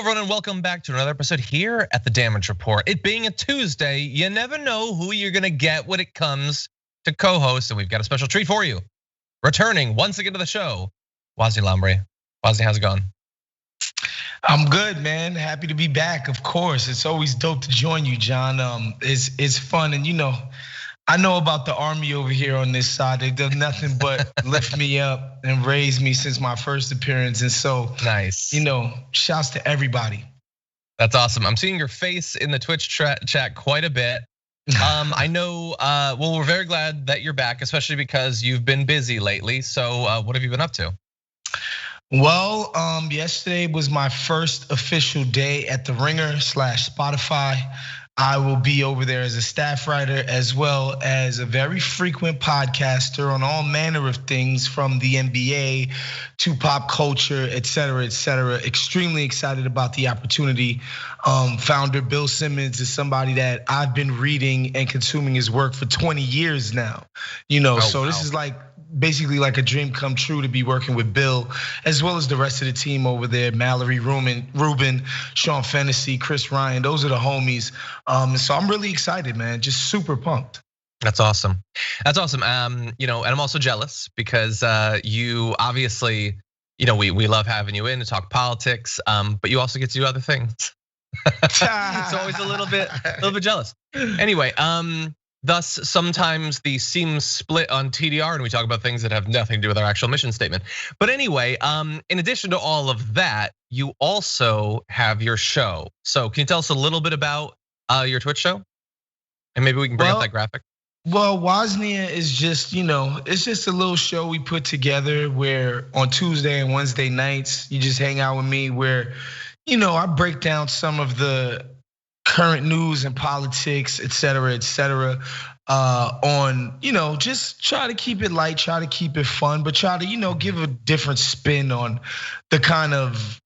everyone, and welcome back to another episode here at the Damage Report. It being a Tuesday, you never know who you're gonna get when it comes to co-hosts, and we've got a special treat for you. Returning once again to the show, Wosny Lambre. Wosny, how's it going? I'm good, man. Happy to be back. Of course, it's always dope to join you, John. It's fun, and I know about the army over here on this side. They've done nothing but lift me up and raise me since my first appearance, and so nice. Shouts to everybody. That's awesome. I'm seeing your face in the Twitch chat quite a bit. I know. Well, we're very glad that you're back, especially because you've been busy lately. So, what have you been up to? Well, yesterday was my first official day at the Ringer/Spotify. I will be over there as a staff writer as well as a very frequent podcaster on all manner of things from the NBA to pop culture, et cetera, et cetera. Extremely excited about the opportunity. Founder Bill Simmons is somebody that I've been reading and consuming his work for 20 years now. So this is basically like a dream come true to be working with Bill, as well as the rest of the team over there, Mallory, Ruben, Sean Fennessy, Chris Ryan, those are the homies. So I'm really excited, man, just super pumped. That's awesome. That's awesome. And I'm also jealous because you obviously, we love having you in to talk politics, but you also get to do other things. It's always a little bit jealous. Anyway, thus, sometimes the seams split on TDR and we talk about things that have nothing to do with our actual mission statement. But anyway, in addition to all of that, you also have your show. So can you tell us a little bit about your Twitch show? And maybe we can bring up that graphic. Well, Wosny is just, it's just a little show we put together where on Tuesday and Wednesday nights, you just hang out with me where, I break down some of the current news and politics, et cetera, on, just try to keep it light, try to keep it fun, but try to, give a different spin on the kind of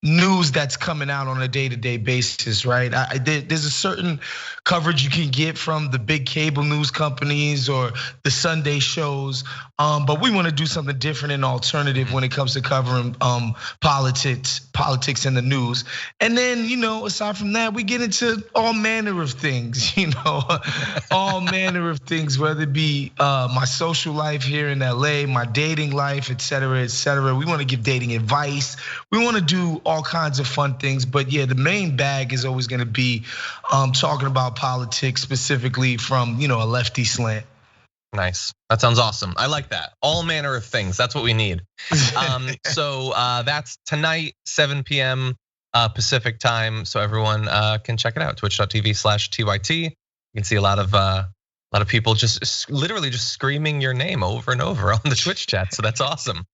news that's coming out on a day-to-day basis, right? There's a certain coverage you can get from the big cable news companies or the Sunday shows, but we want to do something different and alternative when it comes to covering politics and the news. And then, aside from that, we get into all manner of things, all manner of things, whether it be my social life here in LA, my dating life, et cetera, et cetera. We want to give dating advice. We want to do all kinds of fun things, but yeah, the main bag is always going to be talking about politics, specifically from a lefty slant. Nice. That sounds awesome. I like that. All manner of things. That's what we need. So that's tonight, 7 p.m. Pacific time. So everyone can check it out. Twitch.tv/TYT. You can see a lot of people just literally just screaming your name over and over on the Twitch chat. So that's awesome.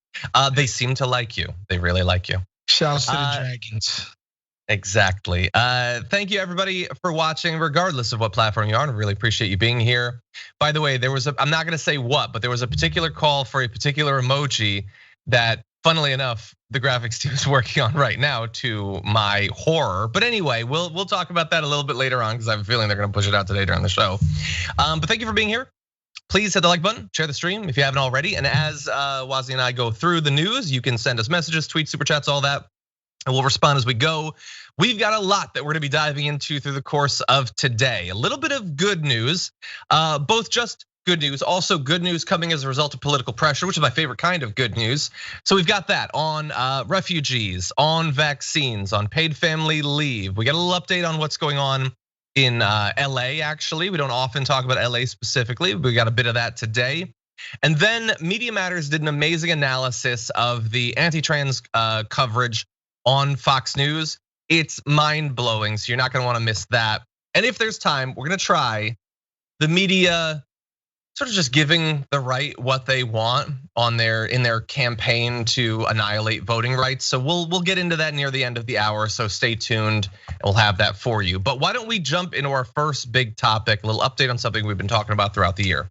They seem to like you. They really like you. Shouts to the Dragons. Exactly. Thank you everybody for watching, regardless of what platform you're on. I really appreciate you being here. By the way, I'm not gonna say what, but there was a particular call for a particular emoji that, funnily enough, the graphics team is working on right now, to my horror. But anyway, we'll talk about that a little bit later on because I have a feeling they're gonna push it out today during the show. But thank you for being here. Please hit the like button, share the stream if you haven't already. And as Wosny and I go through the news, you can send us messages, tweets, super chats, all that. And we'll respond as we go. We've got a lot that we're gonna be diving into through the course of today. A little bit of good news, both just good news, also good news coming as a result of political pressure, which is my favorite kind of good news. So we've got that on refugees, on vaccines, on paid family leave. We got a little update on what's going on in LA, actually. We don't often talk about LA specifically, but we got a bit of that today. And then Media Matters did an amazing analysis of the anti-trans coverage on Fox News. It's mind-blowing, so you're not gonna wanna miss that. And if there's time, we're gonna try the media sort of just giving the right what they want in their campaign to annihilate voting rights. So we'll get into that near the end of the hour, so stay tuned and we'll have that for you. But why don't we jump into our first big topic, a little update on something we've been talking about throughout the year.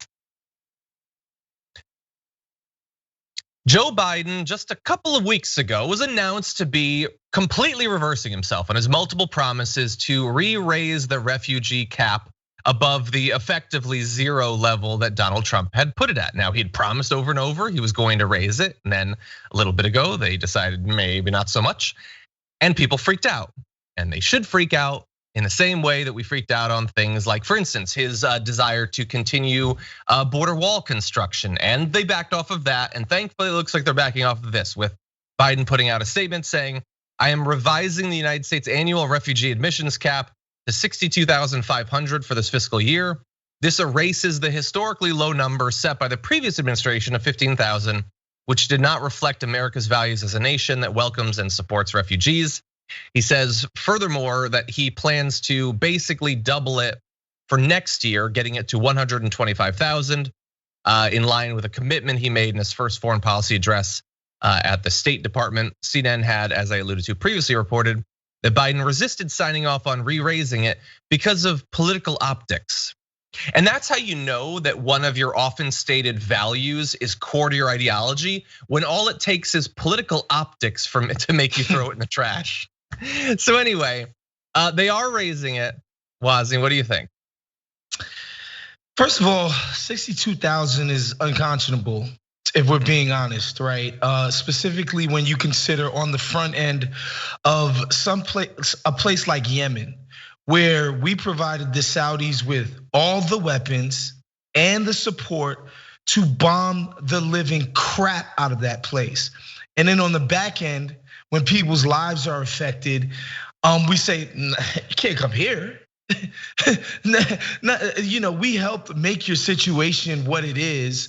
Joe Biden, just a couple of weeks ago, was announced to be completely reversing himself on his multiple promises to re-raise the refugee cap above the effectively zero level that Donald Trump had put it at. Now, he'd promised over and over he was going to raise it, and then a little bit ago, they decided maybe not so much. And people freaked out, and they should freak out in the same way that we freaked out on things like, for instance, his desire to continue border wall construction. And they backed off of that. And thankfully, it looks like they're backing off of this, with Biden putting out a statement saying, I am revising the United States annual refugee admissions cap to 62,500 for this fiscal year. This erases the historically low number set by the previous administration of 15,000, which did not reflect America's values as a nation that welcomes and supports refugees. He says, furthermore, that he plans to basically double it for next year, getting it to 125,000, in line with a commitment he made in his first foreign policy address at the State Department. CNN had, as I alluded to previously, reported that Biden resisted signing off on re-raising it because of political optics. And that's how you know that one of your often stated values is core to your ideology, when all it takes is political optics to make you throw it in the trash. So anyway, they are raising it. Wosny, what do you think? First of all, 62,000 is unconscionable, if we're being honest, right? Specifically when you consider on the front end of a place like Yemen, where we provided the Saudis with all the weapons and the support to bomb the living crap out of that place. And then on the back end, when people's lives are affected, we say, you can't come here. We help make your situation what it is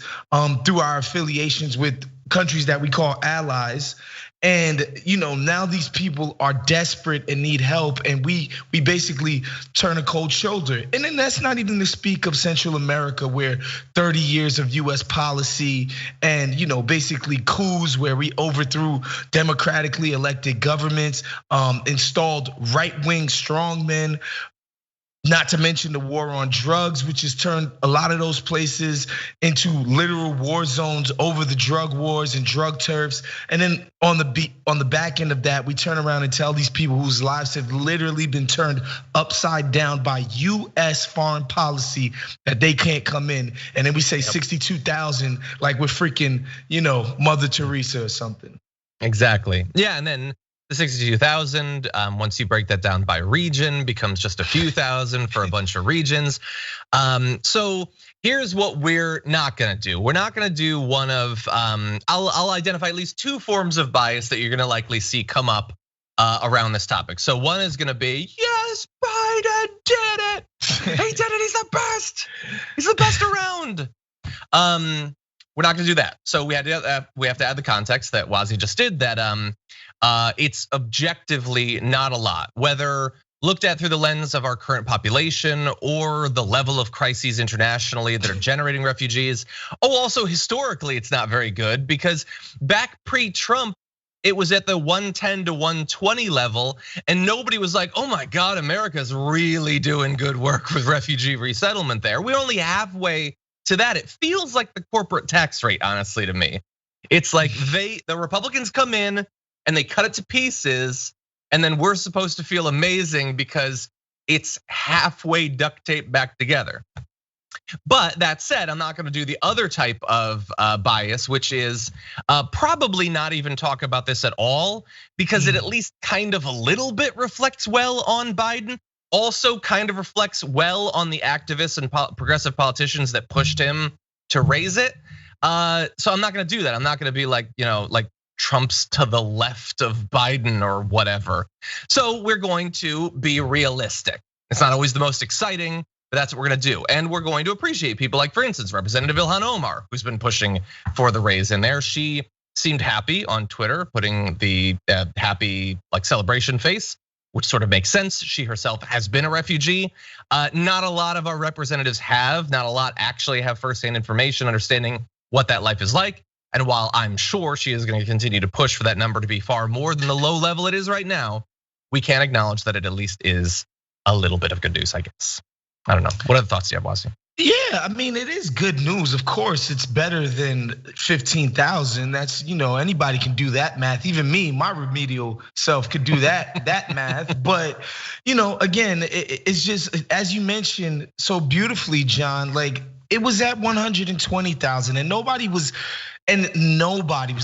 through our affiliations with countries that we call allies. And now these people are desperate and need help, and we basically turn a cold shoulder. And then that's not even to speak of Central America, where 30 years of US policy and basically coups where we overthrew democratically elected governments, installed right-wing strongmen. Not to mention the war on drugs, which has turned a lot of those places into literal war zones over the drug wars and drug turfs. And then on the back end of that, we turn around and tell these people whose lives have literally been turned upside down by US foreign policy that they can't come in. And then we say 62,000 like we're freaking, Mother Teresa or something. Exactly. Yeah, and then the 62,000, once you break that down by region, becomes just a few thousand for a bunch of regions. So here's what we're not gonna do. We're not gonna do one of, I'll identify at least two forms of bias that you're gonna likely see come up around this topic. So one is gonna be, yes, Biden did it. He did it, he's the best. He's the best around. We're not gonna do that. So we have to add the context that Wosny just did, that it's objectively not a lot, whether looked at through the lens of our current population or the level of crises internationally that are generating refugees. Oh, also historically, it's not very good, because back pre-Trump, it was at the 110 to 120 level, and nobody was like, oh my God, America's really doing good work with refugee resettlement there. We're only halfway to that. It feels like the corporate tax rate, honestly, to me. It's like the Republicans come in and they cut it to pieces, and then we're supposed to feel amazing because it's halfway duct taped back together. But that said, I'm not gonna do the other type of bias, which is probably not even talk about this at all, because it at least kind of a little bit reflects well on Biden. Also kind of reflects well on the activists and progressive politicians that pushed him to raise it. So I'm not gonna do that. I'm not gonna be like, like Trump's to the left of Biden or whatever. So we're going to be realistic. It's not always the most exciting, but that's what we're gonna do. And we're going to appreciate people like, for instance, Representative Ilhan Omar, who's been pushing for the raise in there. She seemed happy on Twitter, putting the happy celebration face, which sort of makes sense. She herself has been a refugee. Not a lot of our representatives have, not a lot actually have firsthand information, understanding what that life is like. And while I'm sure she is going to continue to push for that number to be far more than the low level it is right now, we can acknowledge that it at least is a little bit of good news, I guess. I don't know. What other thoughts do you have, Wosny? Yeah, I mean, it is good news. Of course, it's better than 15,000. That's, anybody can do that math. Even me, my remedial self could do that math. But, again, it's just, as you mentioned so beautifully, John, like, it was at 120,000, and nobody was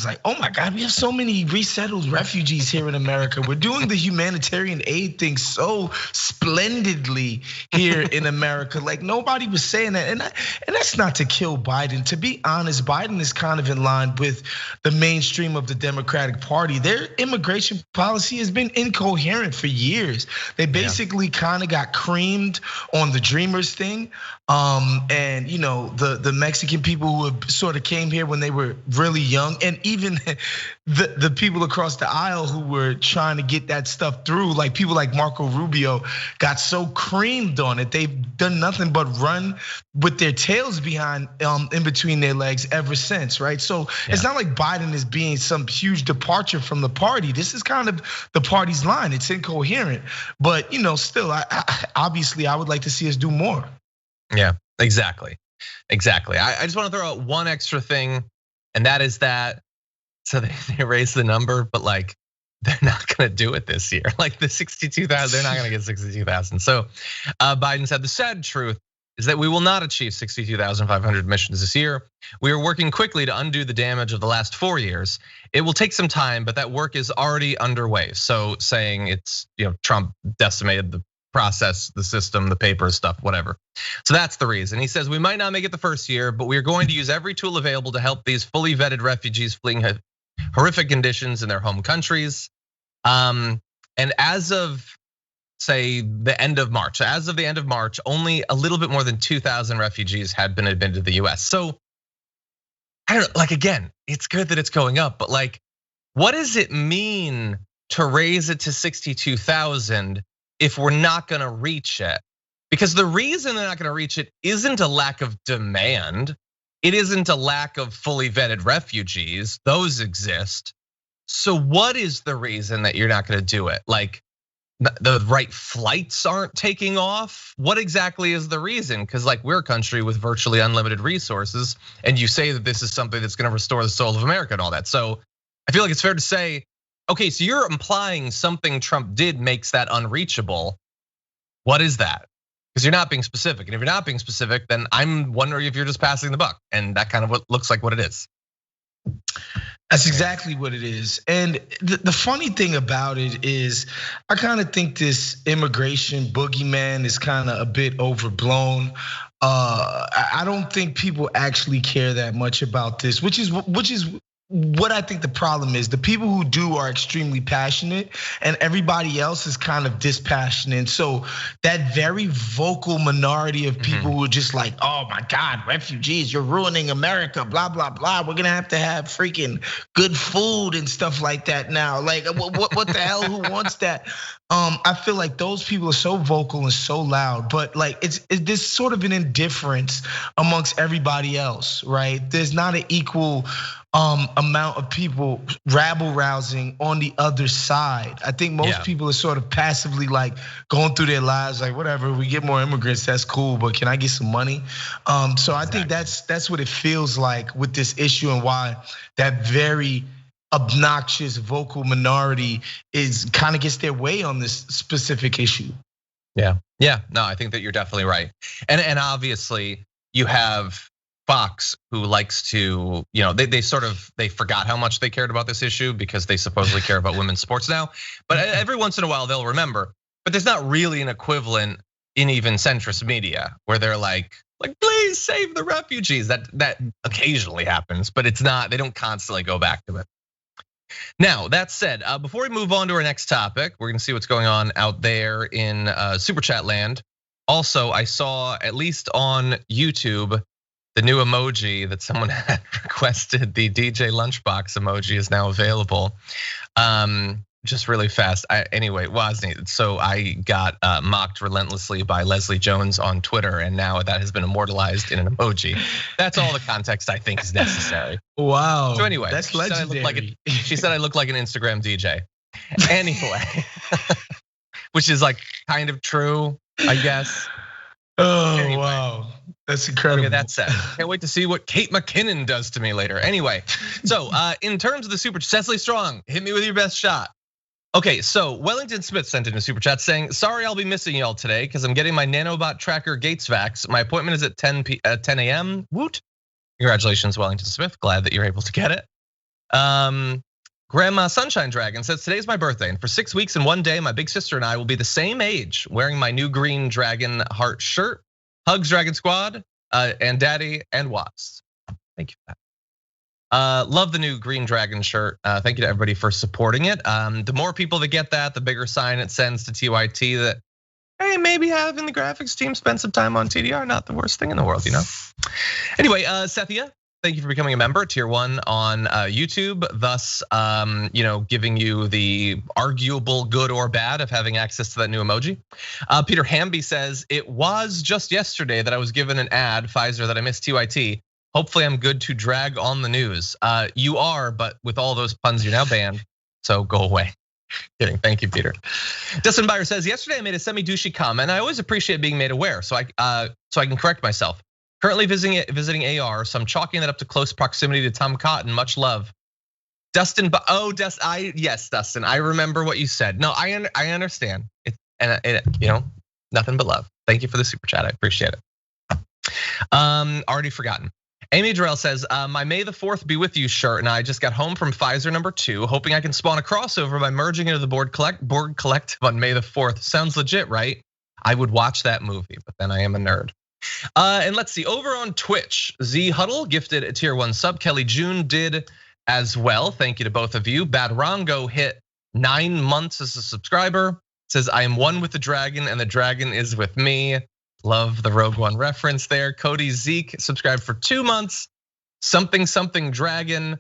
like, oh my God, we have so many resettled refugees here in America. We're doing the humanitarian aid thing so splendidly here in America. Like, nobody was saying that. And that's not to kill Biden. To be honest, Biden is kind of in line with the mainstream of the Democratic Party. Their immigration policy has been incoherent for years. They basically kind of got creamed on the Dreamers thing. And the Mexican people who sort of came here when they were really young, and even the people across the aisle who were trying to get that stuff through, like people like Marco Rubio, got so creamed on it. They've done nothing but run with their tails behind, in between their legs ever since, right? So it's not like Biden is being some huge departure from the party. This is kind of the party's line. It's incoherent, but still, obviously, I would like to see us do more. Yeah, exactly. I just want to throw out one extra thing, and that is that, so they raised the number, but like, they're not gonna do it this year. Like the 62,000, they're not gonna get 62,000. So Biden said the sad truth is that we will not achieve 62,500 admissions this year. We are working quickly to undo the damage of the last 4 years. It will take some time, but that work is already underway. So saying it's, Trump decimated the process, the system, the paper stuff, whatever. So that's the reason. He says we might not make it the first year, but we are going to use every tool available to help these fully vetted refugees fleeing horrific conditions in their home countries. And as of, say, the end of March, only a little bit more than 2,000 refugees had been admitted to the US. So I don't know, like, again, it's good that it's going up, but like, what does it mean to raise it to 62,000 if we're not gonna reach it? Because the reason they're not gonna reach it isn't a lack of demand. It isn't a lack of fully vetted refugees, those exist. So what is the reason that you're not gonna do it? Like, the right flights aren't taking off? What exactly is the reason? Because like, we're a country with virtually unlimited resources, and you say that this is something that's gonna restore the soul of America and all that. So I feel like it's fair to say, okay, so you're implying something Trump did makes that unreachable. What is that? Because you're not being specific. And if you're not being specific, then I'm wondering if you're just passing the buck. And that kind of what looks like what it is. That's exactly what it is. And the funny thing about it is, I kind of think this immigration boogeyman is kind of a bit overblown. I don't think people actually care that much about this, which is what I think the problem is. The people who do are extremely passionate, and everybody else is kind of dispassionate. So that very vocal minority of people who are just like, oh my God, refugees, you're ruining America, blah, blah, blah. We're gonna have to have freaking good food and stuff like that now. Like, what the hell, who wants that? I feel like those people are so vocal and so loud, but like, there's sort of an indifference amongst everybody else, right? There's not an equal amount of people rabble rousing on the other side. I think most people are sort of passively like going through their lives, like whatever. We get more immigrants, that's cool, but can I get some money? So I think that's what it feels like with this issue, and why that very obnoxious vocal minority is kind of gets their way on this specific issue. Yeah, no, I think that you're definitely right, and obviously you have Fox, who likes to, they forgot how much they cared about this issue because they supposedly care about women's sports now. But every once in a while they'll remember. But there's not really an equivalent in even centrist media where they're like please save the refugees. That occasionally happens, but it's not. They don't constantly go back to it. Now, that said, before we move on to our next topic, we're gonna see what's going on out there in Super Chat land. Also, I saw, at least on YouTube, the new emoji that someone had requested, the DJ Lunchbox emoji, is now available. Just really fast. Anyway, Wosny, so I got mocked relentlessly by Leslie Jones on Twitter, and now that has been immortalized in an emoji. That's all the context I think is necessary. Wow. So anyway, that's legendary. She said I look like an Instagram DJ. Anyway, which is like kind of true, I guess. Oh, anyway. Wow. That's incredible. Okay, that's sad. Can't wait to see what Kate McKinnon does to me later. Anyway, so in terms of the Super, Cecily Strong, hit me with your best shot. Okay, so Wellington Smith sent in a super chat saying, sorry I'll be missing y'all today because I'm getting my nanobot tracker Gates Vax. My appointment is at 10 a.m. Woot. Congratulations, Wellington Smith. Glad that you're able to get it. Grandma Sunshine Dragon says, today's my birthday, and for 6 weeks and 1 day, my big sister and I will be the same age, wearing my new green dragon heart shirt. Hugs Dragon Squad, and Daddy and Watts. Thank you for that. Love the new green dragon shirt. Thank you to everybody for supporting it. The more people that get that, the bigger sign it sends to TYT that, hey, maybe having the graphics team spend some time on TDR, not the worst thing in the world, you know? Anyway, Sethia, thank you for becoming a member, tier 1 on YouTube, thus giving you the arguable good or bad of having access to that new emoji. Peter Hamby says, it was just yesterday that I was given an ad, Pfizer, that I missed TYT. Hopefully I'm good to drag on the news. You are, but with all those puns, you're now banned, so go away. Kidding, thank you, Peter. Dustin Byer says, yesterday I made a semi-douchey comment. I always appreciate being made aware, so I can correct myself. Currently visiting AR, so I'm chalking that up to close proximity to Tom Cotton. Much love. Dustin, yes, Dustin, I remember what you said. No, I understand. Nothing but love. Thank you for the super chat, I appreciate it. Already forgotten. Amy Durrell says, my May the 4th be with you shirt and I just got home from Pfizer #2, hoping I can spawn a crossover by merging into the board collective on May the 4th. Sounds legit, right? I would watch that movie, but then I am a nerd. And let's see, over on Twitch, Z Huddle gifted a tier 1 sub. Kelly June did as well. Thank you to both of you. Bad Rongo hit 9 months as a subscriber. Says, I am one with the dragon and the dragon is with me. Love the Rogue One reference there. Cody Zeke subscribed for 2 months. Something dragon,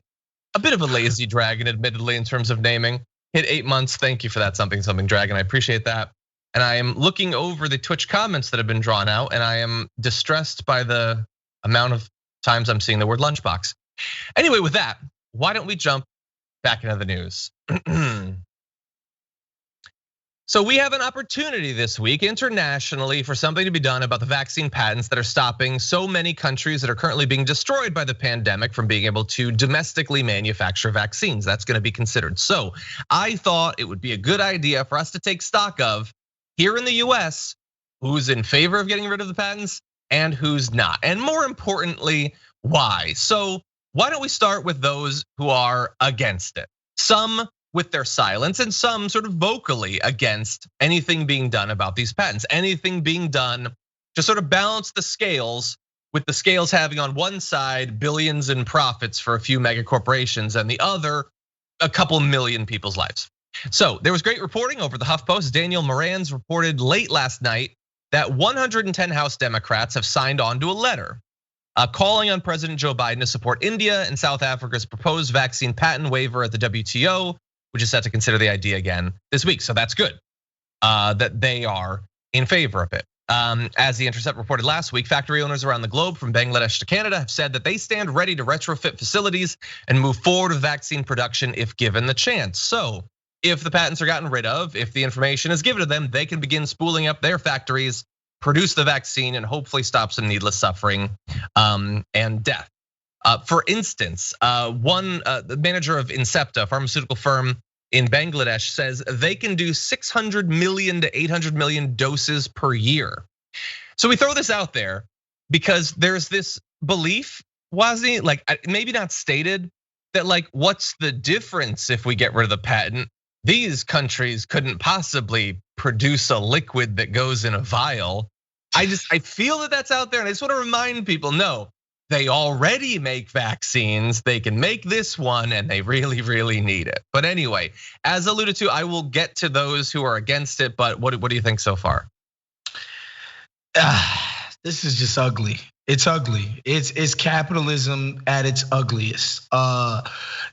a bit of a lazy dragon, admittedly, in terms of naming. Hit 8 months. Thank you for that something dragon. I appreciate that. And I am looking over the Twitch comments that have been drawn out, and I am distressed by the amount of times I'm seeing the word lunchbox. Anyway, with that, why don't we jump back into the news? So we have an opportunity this week internationally for something to be done about the vaccine patents that are stopping so many countries that are currently being destroyed by the pandemic from being able to domestically manufacture vaccines. That's gonna be considered. So I thought it would be a good idea for us to take stock of, here in the US, who's in favor of getting rid of the patents and who's not. And more importantly, why? So why don't we start with those who are against it? Some with their silence and some sort of vocally against anything being done about these patents, anything being done to sort of balance the scales, with the scales having on one side billions in profits for a few mega corporations and the other a couple million people's lives. So there was great reporting over the HuffPost. Daniel Moran's reported late last night that 110 House Democrats have signed on to a letter calling on President Joe Biden to support India and South Africa's proposed vaccine patent waiver at the WTO, which is set to consider the idea again this week. So that's good that they are in favor of it. As The Intercept reported last week, factory owners around the globe from Bangladesh to Canada have said that they stand ready to retrofit facilities and move forward with vaccine production if given the chance. So if the patents are gotten rid of, if the information is given to them, they can begin spooling up their factories, produce the vaccine, and hopefully stop some needless suffering and death. For instance, the manager of Incepta, a pharmaceutical firm in Bangladesh, says they can do 600 million to 800 million doses per year. So we throw this out there because there's this belief, Wosny, like maybe not stated, that like, what's the difference if we get rid of the patent? These countries couldn't possibly produce a liquid that goes in a vial. I feel that that's out there, and I just want to remind people, no, they already make vaccines. They can make this one, and they really, really need it. But anyway, as alluded to, I will get to those who are against it. But what do you think so far? This is just ugly. It's ugly. It's capitalism at its ugliest.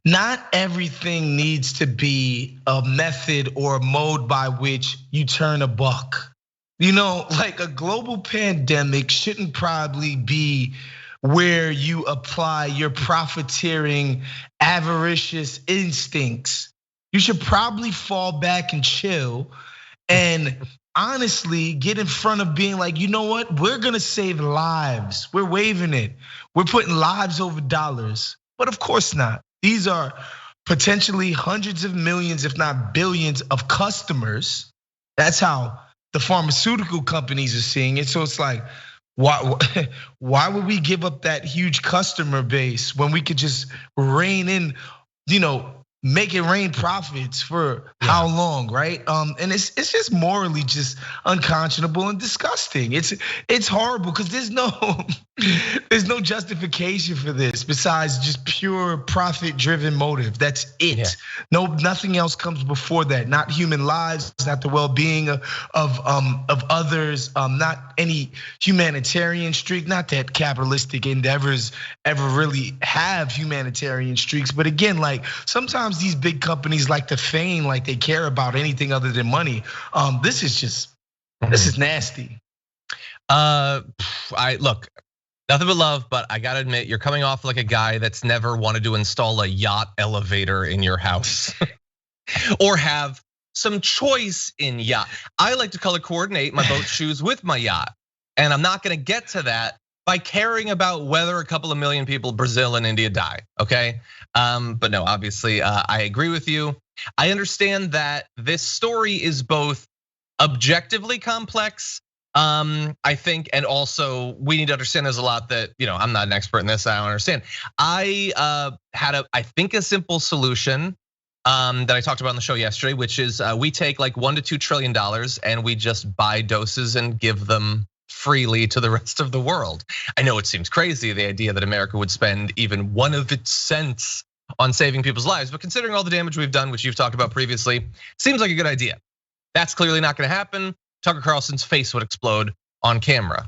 Not everything needs to be a method or a mode by which you turn a buck. You know, like a global pandemic shouldn't probably be where you apply your profiteering, avaricious instincts. You should probably fall back and chill and honestly get in front of being like, you know what? We're gonna save lives. We're waiving it. We're putting lives over dollars. But of course not. These are potentially hundreds of millions, if not billions of customers. That's how the pharmaceutical companies are seeing it. So it's like, why would we give up that huge customer base when we could just rein in, make it rain profits for how long, right? And it's just morally just unconscionable and disgusting. It's horrible because there's no justification for this besides just pure profit-driven motive. That's it. Yeah. Nothing else comes before that. Not human lives, not the well-being of others, not any humanitarian streak. Not that capitalistic endeavors ever really have humanitarian streaks, but again, like sometimes these big companies like to feign like they care about anything other than money. This is nasty. I look, nothing but love, but I gotta admit, you're coming off like a guy that's never wanted to install a yacht elevator in your house or have some choice in yacht. I like to color coordinate my boat shoes with my yacht, and I'm not gonna get to that by caring about whether a couple of million people, Brazil and India, die, okay? But no, obviously, I agree with you. I understand that this story is both objectively complex, I think, and also we need to understand there's a lot that, I'm not an expert in this, I don't understand. I had I think a simple solution that I talked about on the show yesterday, which is we take like $1 to $2 trillion and we just buy doses and give them freely to the rest of the world. I know it seems crazy, the idea that America would spend even one of its cents on saving people's lives, but considering all the damage we've done, which you've talked about previously, seems like a good idea. That's clearly not gonna happen. Tucker Carlson's face would explode on camera,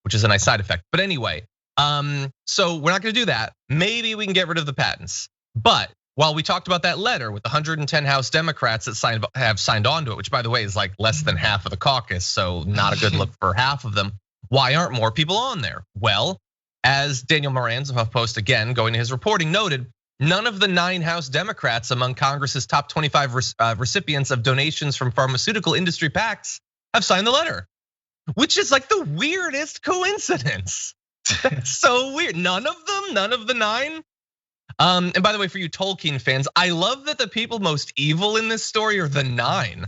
which is a nice side effect. But anyway, so we're not gonna do that. Maybe we can get rid of the patents. But while we talked about that letter with the 110 House Democrats that have signed on to it, which by the way is like less than half of the caucus, so not a good look for half of them. Why aren't more people on there? Well, as Daniel Moran's of HuffPost, again, going to his reporting, noted, none of the 9 House Democrats among Congress's top 25 recipients of donations from pharmaceutical industry PACs have signed the letter, which is like the weirdest coincidence. That's so weird. None of them, none of the 9. And by the way, for you Tolkien fans, I love that the people most evil in this story are the 9.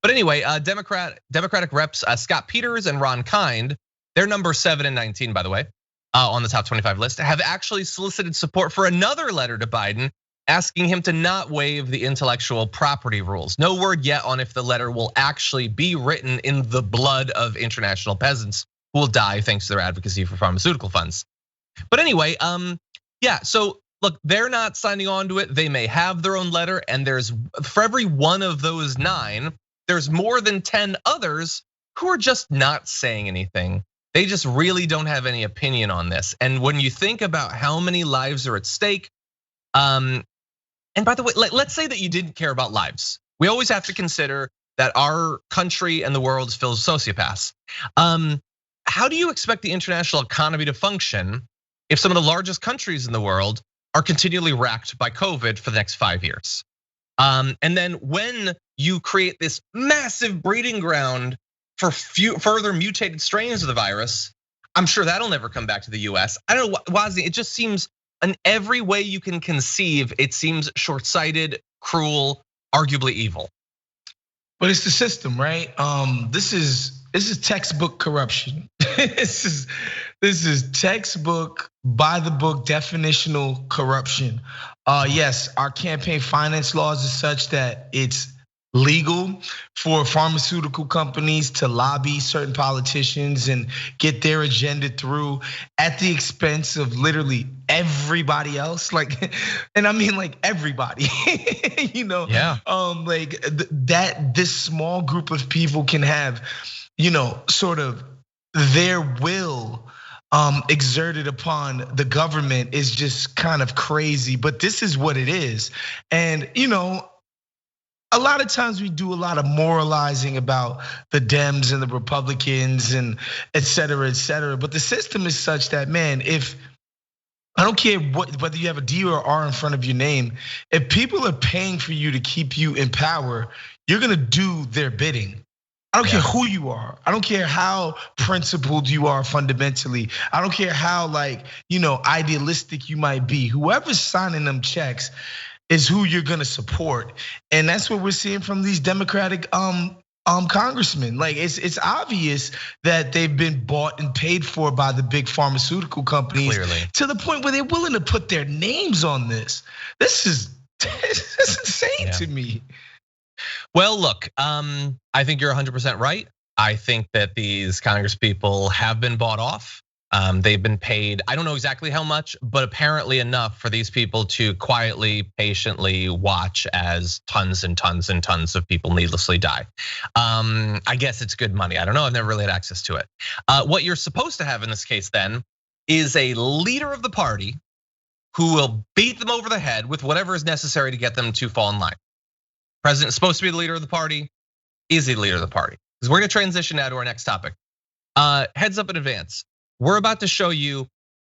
But anyway, Democratic reps Scott Peters and Ron Kind, they're number 7 and 19, by the way, on the top 25 list, have actually solicited support for another letter to Biden asking him to not waive the intellectual property rules. No word yet on if the letter will actually be written in the blood of international peasants who will die thanks to their advocacy for pharmaceutical funds. But anyway, yeah, so look, they're not signing on to it. They may have their own letter, and there's, for every one of those 9, there's more than 10 others who are just not saying anything. They just really don't have any opinion on this. And when you think about how many lives are at stake, and by the way, let's say that you didn't care about lives. We always have to consider that our country and the world is filled with sociopaths. How do you expect the international economy to function if some of the largest countries in the world are continually racked by COVID for the next 5 years? And then when you create this massive breeding ground for further mutated strains of the virus, I'm sure that'll never come back to the US. I don't know, Wosny, it just seems in every way you can conceive, it seems short-sighted, cruel, arguably evil. But it's the system, right? This is textbook corruption. This is textbook, by the book, definitional corruption. Yes, our campaign finance laws is such that it's legal for pharmaceutical companies to lobby certain politicians and get their agenda through at the expense of literally everybody else. Like, and I mean like everybody, Yeah. Like that this small group of people can have, sort of their will exerted upon the government is just kind of crazy, but this is what it is. And a lot of times we do a lot of moralizing about the Dems and the Republicans and et cetera, but the system is such that, man, if I don't care whether you have a D or an R in front of your name, if people are paying for you to keep you in power, you're gonna do their bidding. I don't care who you are. I don't care how principled you are fundamentally. I don't care how idealistic you might be. Whoever's signing them checks, is who you're gonna support. And that's what we're seeing from these Democratic congressmen. Like it's obvious that they've been bought and paid for by the big pharmaceutical companies. Clearly. To the point where they're willing to put their names on this. This is insane to me. Well, look, I think you're 100% right. I think that these Congress people have been bought off. They've been paid, I don't know exactly how much, but apparently enough for these people to quietly, patiently watch as tons and tons and tons of people needlessly die. I guess it's good money. I don't know, I've never really had access to it. What you're supposed to have in this case then is a leader of the party who will beat them over the head with whatever is necessary to get them to fall in line. President is supposed to be the leader of the party. Is he the leader of the party? Because we're gonna transition now to our next topic. Heads up in advance. We're about to show you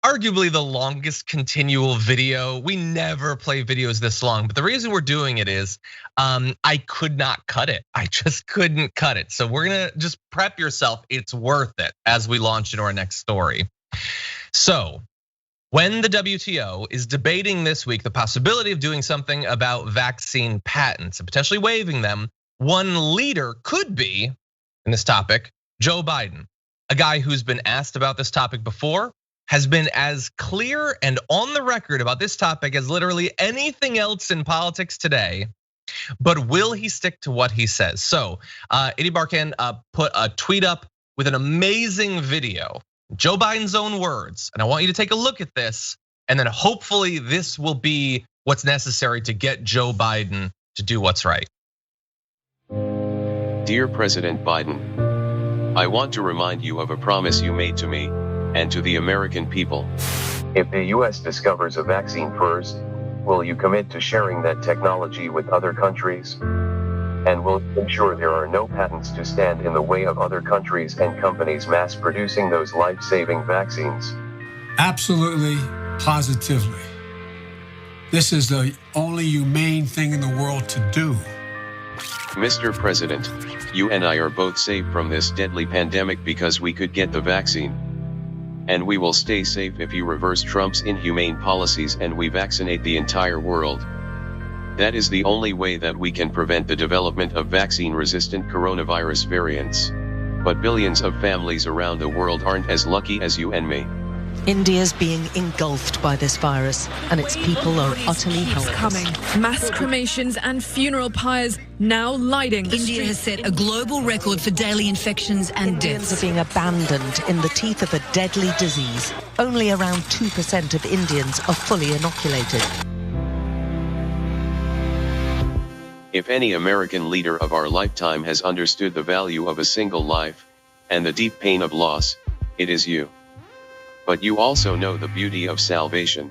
arguably the longest continual video. We never play videos this long, but the reason we're doing it is I could not cut it. I just couldn't cut it. So we're gonna just prep yourself. It's worth it as we launch into our next story. So when the WTO is debating this week the possibility of doing something about vaccine patents and potentially waiving them, one leader could be, in this topic, Joe Biden. A guy who's been asked about this topic before, has been as clear and on the record about this topic as literally anything else in politics today. But will he stick to what he says? So, Eddie Barkan put a tweet up with an amazing video, Joe Biden's own words. And I want you to take a look at this. And then hopefully this will be what's necessary to get Joe Biden to do what's right. Dear President Biden, I want to remind you of a promise you made to me and to the American people. If the US discovers a vaccine first, will you commit to sharing that technology with other countries? And will you ensure there are no patents to stand in the way of other countries and companies mass producing those life-saving vaccines? Absolutely, positively. This is the only humane thing in the world to do. Mr. President, you and I are both safe from this deadly pandemic because we could get the vaccine. And we will stay safe if you reverse Trump's inhumane policies and we vaccinate the entire world. That is the only way that we can prevent the development of vaccine-resistant coronavirus variants. But billions of families around the world aren't as lucky as you and me. India's being engulfed by this virus, and its people are utterly helpless. Coming. Mass cremations and funeral pyres now lighting. India has set a global record for daily infections and Indians deaths. are being abandoned in the teeth of a deadly disease. Only around 2% of Indians are fully inoculated. If any American leader of our lifetime has understood the value of a single life and the deep pain of loss, it is you. But you also know the beauty of salvation.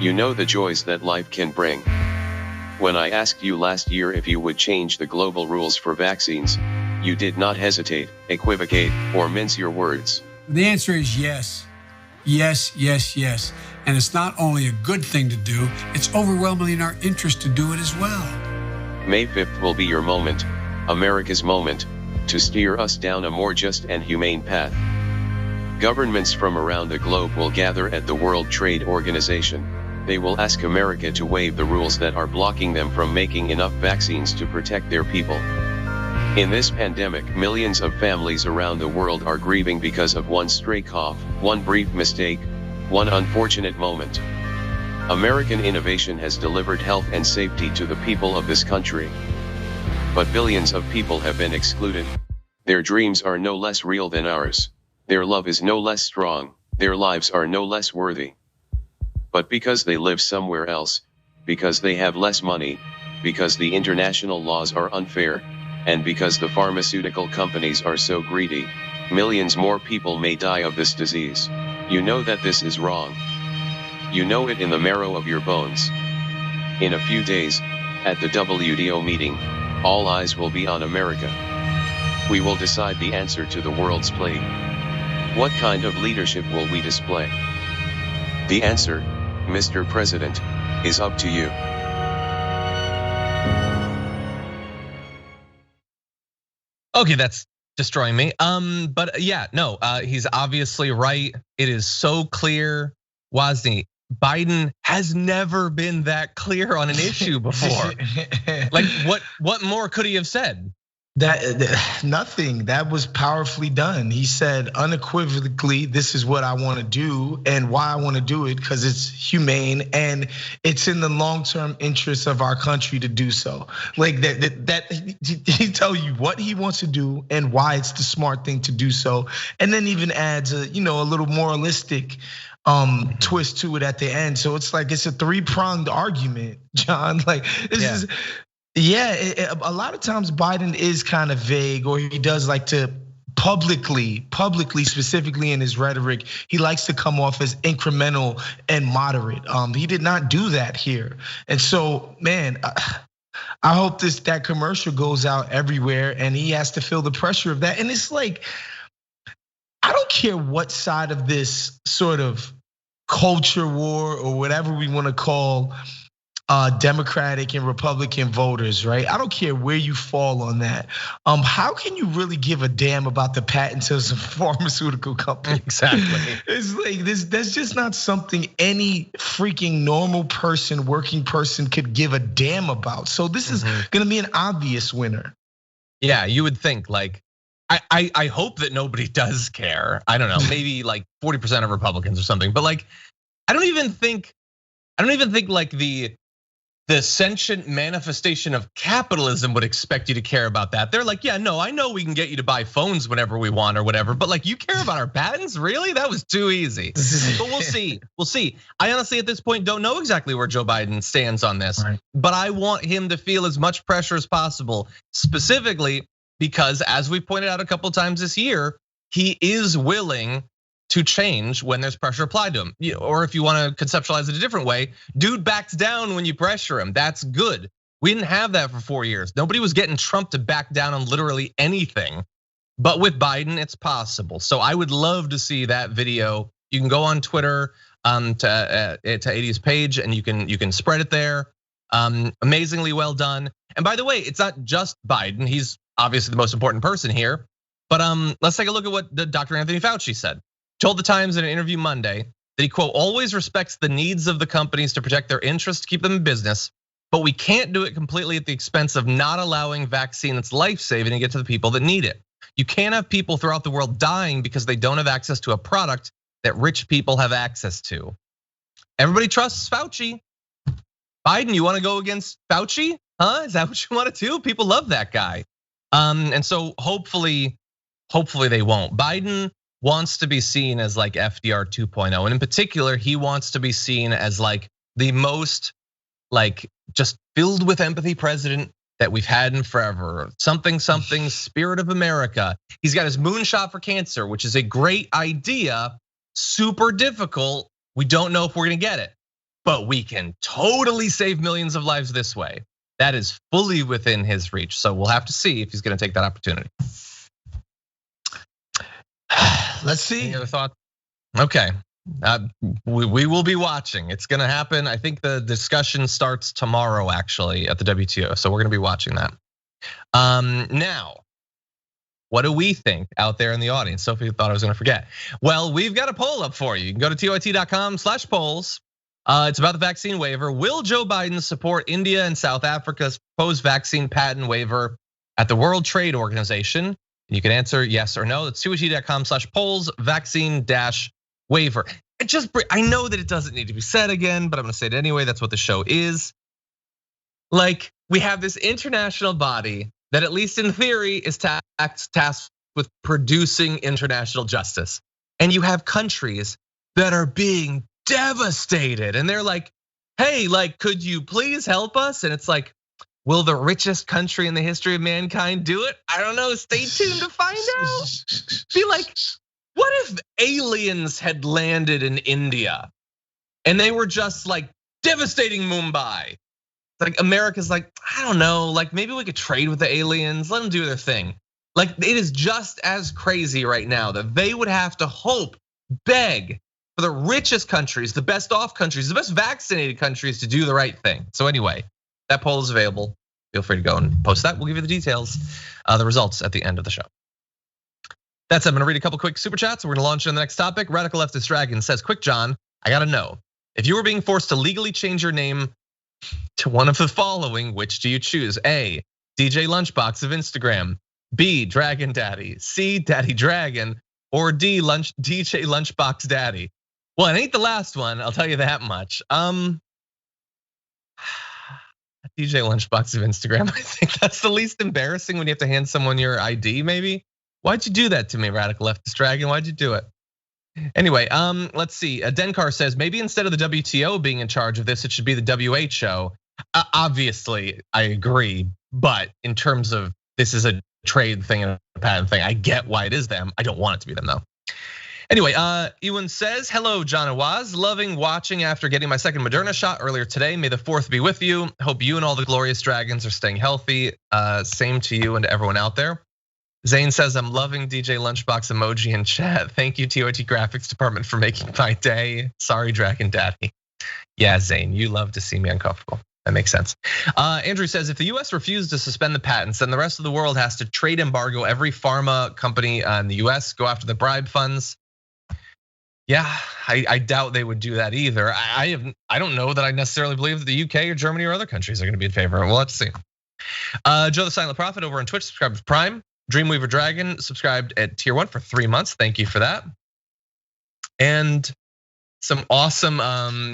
You know the joys that life can bring. When I asked you last year if you would change the global rules for vaccines, you did not hesitate, equivocate, or mince your words. The answer is yes. Yes, yes, yes. And it's not only a good thing to do, it's overwhelmingly in our interest to do it as well. May 5th will be your moment, America's moment, to steer us down a more just and humane path. Governments from around the globe will gather at the World Trade Organization. They will ask America to waive the rules that are blocking them from making enough vaccines to protect their people. In this pandemic, millions of families around the world are grieving because of one stray cough, one brief mistake, one unfortunate moment. American innovation has delivered health and safety to the people of this country. But billions of people have been excluded. Their dreams are no less real than ours. Their love is no less strong, their lives are no less worthy. But because they live somewhere else, because they have less money, because the international laws are unfair, and because the pharmaceutical companies are so greedy, millions more people may die of this disease. You know that this is wrong. You know it in the marrow of your bones. In a few days, at the WTO meeting, all eyes will be on America. We will decide the answer to the world's plague. What kind of leadership will we display? The answer, Mr. President, is up to you. Okay, that's destroying me. But yeah, no, he's obviously right. It is so clear. Wosny, Biden has never been that clear on an issue before. Like what more could he have said? That nothing. That was powerfully done. He said unequivocally, this is what I want to do and why I want to do it, because it's humane and it's in the long-term interest of our country to do so. Like that he tell you what he wants to do and why it's the smart thing to do so, and then even adds a little moralistic twist to it at the end. So it's like it's a three-pronged argument, John. Like this is. Yeah, a lot of times Biden is kind of vague, or he does like to publicly, specifically in his rhetoric, he likes to come off as incremental and moderate. He did not do that here. And so, man, I hope that commercial goes out everywhere and he has to feel the pressure of that. And it's like, I don't care what side of this sort of culture war or whatever we want to call Democratic and Republican voters, right? I don't care where you fall on that. How can you really give a damn about the patents of some pharmaceutical company? Exactly. It's like this. That's just not something any freaking normal person, working person, could give a damn about. So this is gonna be an obvious winner. Yeah, you would think. Like, I hope that nobody does care. I don't know, maybe like 40% of Republicans or something. But like, I don't even think like the sentient manifestation of capitalism would expect you to care about that. They're like, yeah, no, I know we can get you to buy phones whenever we want or whatever, but like, you care about our patents? Really? That was too easy. But we'll see. I honestly at this point don't know exactly where Joe Biden stands on this, but I want him to feel as much pressure as possible, specifically because, as we pointed out a couple times this year, he is willing to change when there's pressure applied to him. Or if you want to conceptualize it a different way, dude backs down when you pressure him. That's good. We didn't have that for 4 years. Nobody was getting Trump to back down on literally anything. But with Biden, it's possible. So I would love to see that video. You can go on Twitter to 80's page and you can spread it there. Amazingly well done. And by the way, it's not just Biden. He's obviously the most important person here. But let's take a look at what Dr. Anthony Fauci said. Told the Times in an interview Monday that he, quote, always respects the needs of the companies to protect their interests, to keep them in business, but we can't do it completely at the expense of not allowing vaccine that's life-saving to get to the people that need it. You can't have people throughout the world dying because they don't have access to a product that rich people have access to. Everybody trusts Fauci. Biden, you want to go against Fauci? Huh? Is that what you want to do? People love that guy. And so hopefully they won't. Biden wants to be seen as like FDR 2.0. And in particular, he wants to be seen as like the most like just filled with empathy president that we've had in forever. Something, spirit of America. He's got his moonshot for cancer, which is a great idea, super difficult. We don't know if we're gonna get it, but we can totally save millions of lives this way. That is fully within his reach. So we'll have to see if he's gonna take that opportunity. Let's see. Any other thoughts? Okay, we will be watching. It's gonna happen. I think the discussion starts tomorrow actually at the WTO. So we're gonna be watching that. Now, what do we think out there in the audience? Sophie thought I was gonna forget. Well, we've got a poll up for you. You can go to TYT.com/polls. It's about the vaccine waiver. Will Joe Biden support India and South Africa's proposed vaccine patent waiver at the World Trade Organization? You can answer yes or no. That's TYT.com/polls vaccine-waiver. I know that it doesn't need to be said again, but I'm gonna say it anyway. That's what the show is. Like, we have this international body that, at least in theory, is tasked with producing international justice. And you have countries that are being devastated. And they're like, hey, like, could you please help us? And it's like, will the richest country in the history of mankind do it? I don't know, stay tuned to find out. Be like, what if aliens had landed in India and they were just like devastating Mumbai? Like America's like, I don't know, like maybe we could trade with the aliens, let them do their thing. Like it is just as crazy right now that they would have to hope, beg for the richest countries, the best off countries, the best vaccinated countries to do the right thing. So anyway, that poll is available. Feel free to go and post that. We'll give you the details, the results at the end of the show. That's it. I'm gonna read a couple quick super chats. We're gonna launch into the next topic. Radical Leftist Dragon says, quick, John, I gotta know. If you were being forced to legally change your name to one of the following, which do you choose? A, DJ Lunchbox of Instagram. B, Dragon Daddy. C, Daddy Dragon. Or D, DJ Lunchbox Daddy. Well, it ain't the last one, I'll tell you that much. DJ Lunchbox of Instagram. I think that's the least embarrassing when you have to hand someone your ID, maybe. Why'd you do that to me, Radical Leftist Dragon? Why'd you do it? Anyway, let's see. Denkar says, maybe instead of the WTO being in charge of this, it should be the WHO. Obviously, I agree. But in terms of this is a trade thing and a patent thing, I get why it is them. I don't want it to be them, though. Anyway, Ewan says, hello, John and Waz. Loving watching after getting my second Moderna shot earlier today. May the 4th be with you. Hope you and all the glorious dragons are staying healthy. Same to you and to everyone out there. Zane says, I'm loving DJ Lunchbox emoji in chat. Thank you, TOT Graphics Department, for making my day. Sorry, Dragon Daddy. Yeah, Zane, you love to see me uncomfortable. That makes sense. Andrew says, if the US refused to suspend the patents, then the rest of the world has to trade embargo every pharma company in the US, go after the bribe funds. Yeah, I doubt they would do that either. I don't know that I necessarily believe that the UK or Germany or other countries are gonna be in favor. We'll have to see. Joe the Silent Prophet over on Twitch, subscribed to Prime. Dreamweaver Dragon subscribed at tier 1 for 3 months. Thank you for that. And some awesome,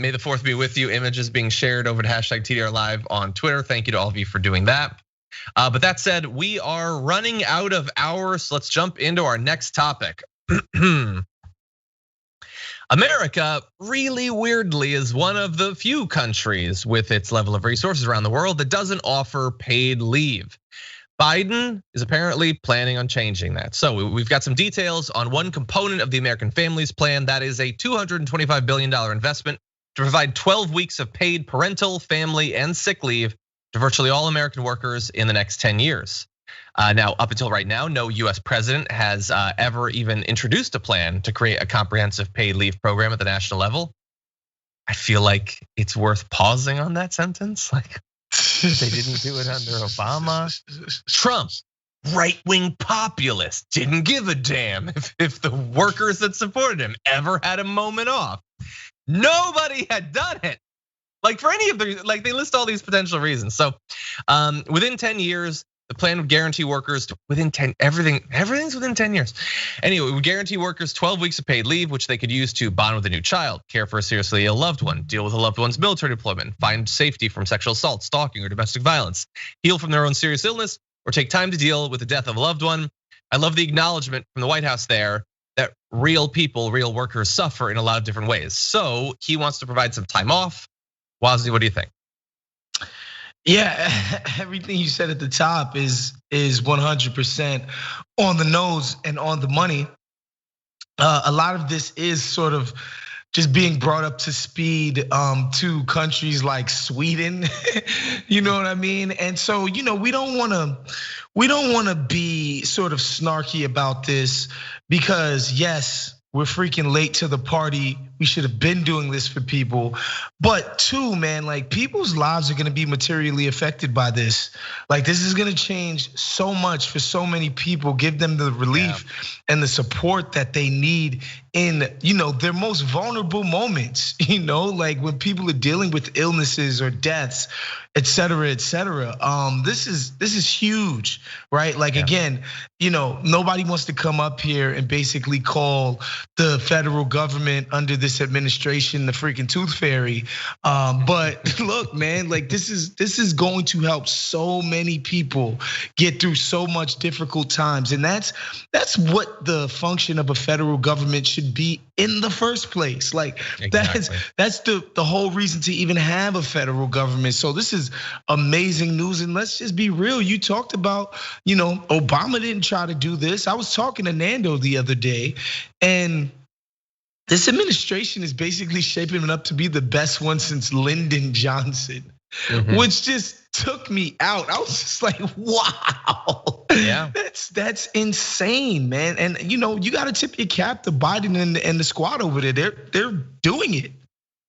may the 4th be with you images being shared over to hashtag TDR Live on Twitter. Thank you to all of you for doing that. But that said, we are running out of hours. So let's jump into our next topic. America, really weirdly, is one of the few countries with its level of resources around the world that doesn't offer paid leave. Biden is apparently planning on changing that. So we've got some details on one component of the American Families Plan. That is a $225 billion investment to provide 12 weeks of paid parental, family, and sick leave to virtually all American workers in the next 10 years. Now, up until right now, no US president has ever even introduced a plan to create a comprehensive paid leave program at the national level. I feel like it's worth pausing on that sentence. Like, they didn't do it under Obama. Trump, right-wing populist, didn't give a damn if the workers that supported him ever had a moment off. Nobody had done it. Like for any of the, like they list all these potential reasons. So within 10 years, the plan would guarantee workers within 10, everything's within 10 years. Anyway, it would guarantee workers 12 weeks of paid leave, which they could use to bond with a new child, care for a seriously ill loved one, deal with a loved one's military deployment, find safety from sexual assault, stalking, or domestic violence, heal from their own serious illness, or take time to deal with the death of a loved one. I love the acknowledgement from the White House there that real people, real workers suffer in a lot of different ways. So he wants to provide some time off. Wosny, what do you think? Yeah, everything you said at the top is 100% on the nose and on the money. A lot of this is sort of just being brought up to speed to countries like Sweden, you know what I mean? And so, we don't wanna be sort of snarky about this because yes, we're freaking late to the party. We should have been doing this for people. But two, man, like people's lives are gonna be materially affected by this. Like this is gonna change so much for so many people, give them the relief and the support that they need in their most vulnerable moments, like when people are dealing with illnesses or deaths, et cetera, et cetera. This is huge, right? Like again, nobody wants to come up here and basically call the federal government under this administration the freaking tooth fairy. But look, man, like this is going to help so many people get through so much difficult times. And that's what the function of a federal government should be in the first place. Like exactly. that's the whole reason to even have a federal government. So this is amazing news. And let's just be real. You talked about, Obama didn't try to do this. I was talking to Nando the other day, and this administration is basically shaping up to be the best one since Lyndon Johnson, which just took me out. I was just like, wow. Yeah. That's insane, man. And you gotta tip your cap to Biden and the squad over there. They're doing it.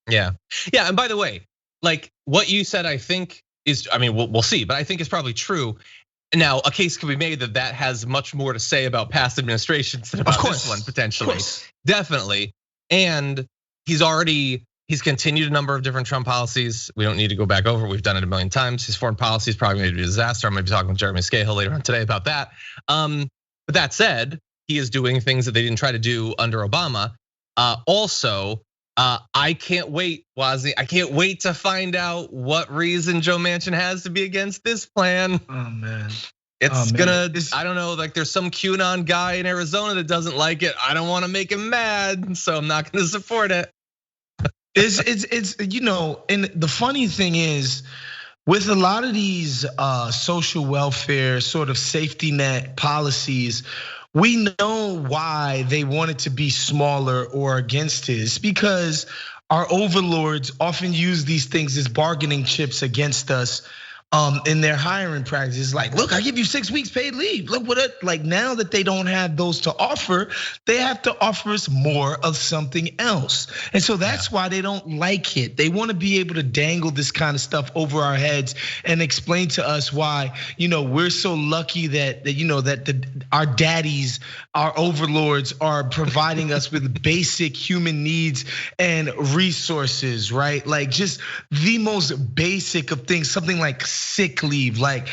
Yeah. And by the way, like what you said, I think is, we'll see, but I think it's probably true. Now, a case could be made that has much more to say about past administrations than about this one potentially. Definitely. And he's already He's continued a number of different Trump policies. We don't need to go back over. We've done it a million times. His foreign policy is probably going to be a disaster. I'm going to be talking with Jeremy Scahill later on today about that. But that said, he is doing things that they didn't try to do under Obama. Also, I can't wait, Wosny. I can't wait to find out what reason Joe Manchin has to be against this plan. Oh man. It's gonna, I don't know, like there's some QAnon guy in Arizona that doesn't like it. I don't want to make him mad, so I'm not gonna support it. It's and the funny thing is, with a lot of these social welfare sort of safety net policies, we know why they want it to be smaller or against it. It's because our overlords often use these things as bargaining chips against us. In their hiring practices, like, look, I give you 6 weeks paid leave. Look what it, like now that they don't have those to offer, they have to offer us more of something else. And so that's why they don't like it. They want to be able to dangle this kind of stuff over our heads and explain to us why, we're so lucky that our daddies, our overlords are providing us with basic human needs and resources, right? Like just the most basic of things, something like sick leave, like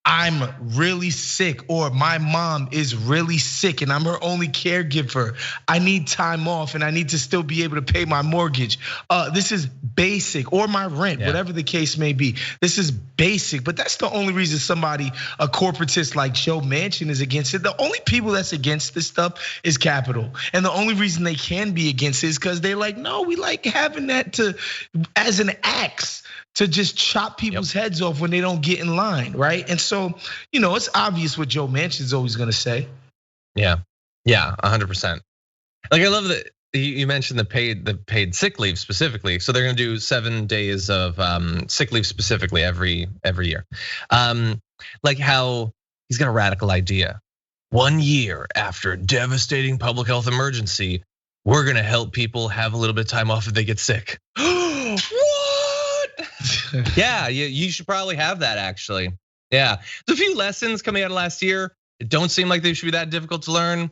I'm really sick, or my mom is really sick and I'm her only caregiver. I need time off and I need to still be able to pay my mortgage. This is basic, or my rent, whatever the case may be. This is basic, but that's the only reason a corporatist like Joe Manchin is against it. The only people that's against this stuff is capital. And the only reason they can be against it is because they're like, no, we like having that as an axe to just chop people's heads off when they don't get in line, right? And so, it's obvious what Joe Manchin's always gonna say. Yeah, 100%. Like I love that you mentioned the paid sick leave specifically. So they're gonna do 7 days of sick leave specifically every year. Like how he's got a radical idea. 1 year after a devastating public health emergency, we're gonna help people have a little bit of time off if they get sick. Yeah, you should probably have that actually. Yeah, there's a few lessons coming out of last year. It don't seem like they should be that difficult to learn.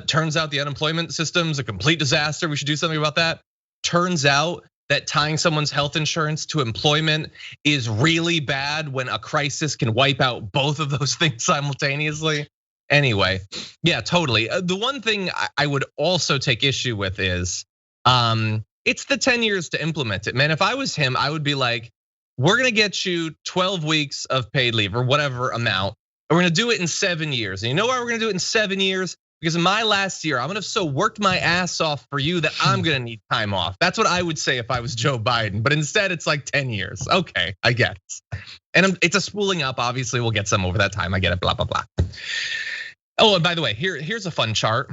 Turns out the unemployment system's a complete disaster. We should do something about that. Turns out that tying someone's health insurance to employment is really bad when a crisis can wipe out both of those things simultaneously. Anyway, yeah, totally. The one thing I would also take issue with is, it's the 10 years to implement it, man. If I was him, I would be like, we're gonna get you 12 weeks of paid leave or whatever amount. And we're gonna do it in 7 years. And you know why we're gonna do it in 7 years? Because in my last year, I'm gonna have so worked my ass off for you that I'm gonna need time off. That's what I would say if I was Joe Biden. But instead, it's like 10 years. Okay, I guess. And it's a spooling up. Obviously, we'll get some over that time. I get it, blah, blah, blah. Oh, and by the way, here's a fun chart.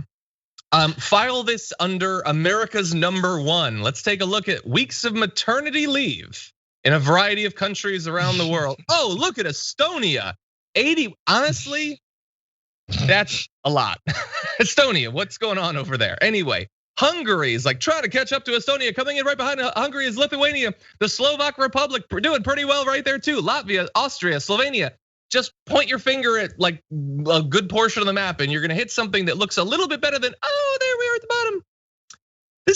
File this under America's #1. Let's take a look at weeks of maternity leave in a variety of countries around the world. Oh, look at Estonia, 80. Honestly, that's a lot. Estonia, what's going on over there? Anyway, Hungary is like trying to catch up to Estonia. Coming in right behind Hungary is Lithuania. The Slovak Republic doing pretty well right there too. Latvia, Austria, Slovenia. Just point your finger at like a good portion of the map and you're gonna hit something that looks a little bit better than, oh, there we are at the bottom. The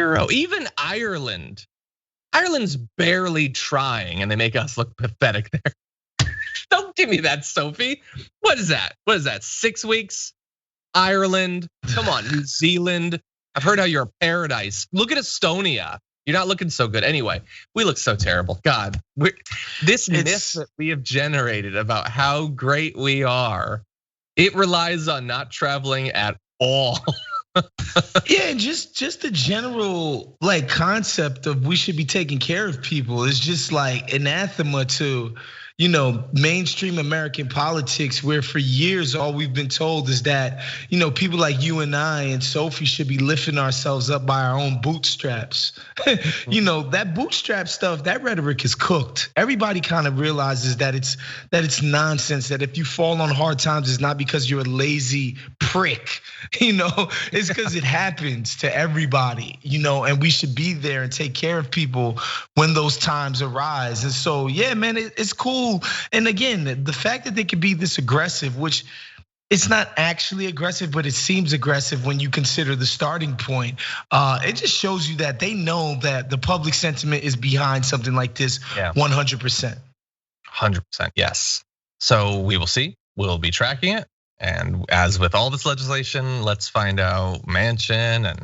0. Even Ireland. Ireland's barely trying and they make us look pathetic there. Don't give me that, Sophie. What is that, 6 weeks? Ireland, come on, New Zealand. I've heard how you're a paradise. Look at Estonia. You're not looking so good. Anyway, we look so terrible. God, this myth that we have generated about how great we are, it relies on not traveling at all. Yeah, just the general like concept of we should be taking care of people is just like anathema to, mainstream American politics, where for years all we've been told is that, people like you and I and Sophie should be lifting ourselves up by our own bootstraps. That bootstrap stuff, that rhetoric is cooked. Everybody kind of realizes that it's nonsense, that if you fall on hard times, it's not because you're a lazy prick, it's because it happens to everybody, and we should be there and take care of people when those times arise. And so, yeah, man, it's cool. And again, the fact that they could be this aggressive, which it's not actually aggressive, but it seems aggressive when you consider the starting point. It just shows you that they know that the public sentiment is behind something like this 100%. 100%, yes. So we will see. We'll be tracking it. And as with all this legislation, let's find out Manchin and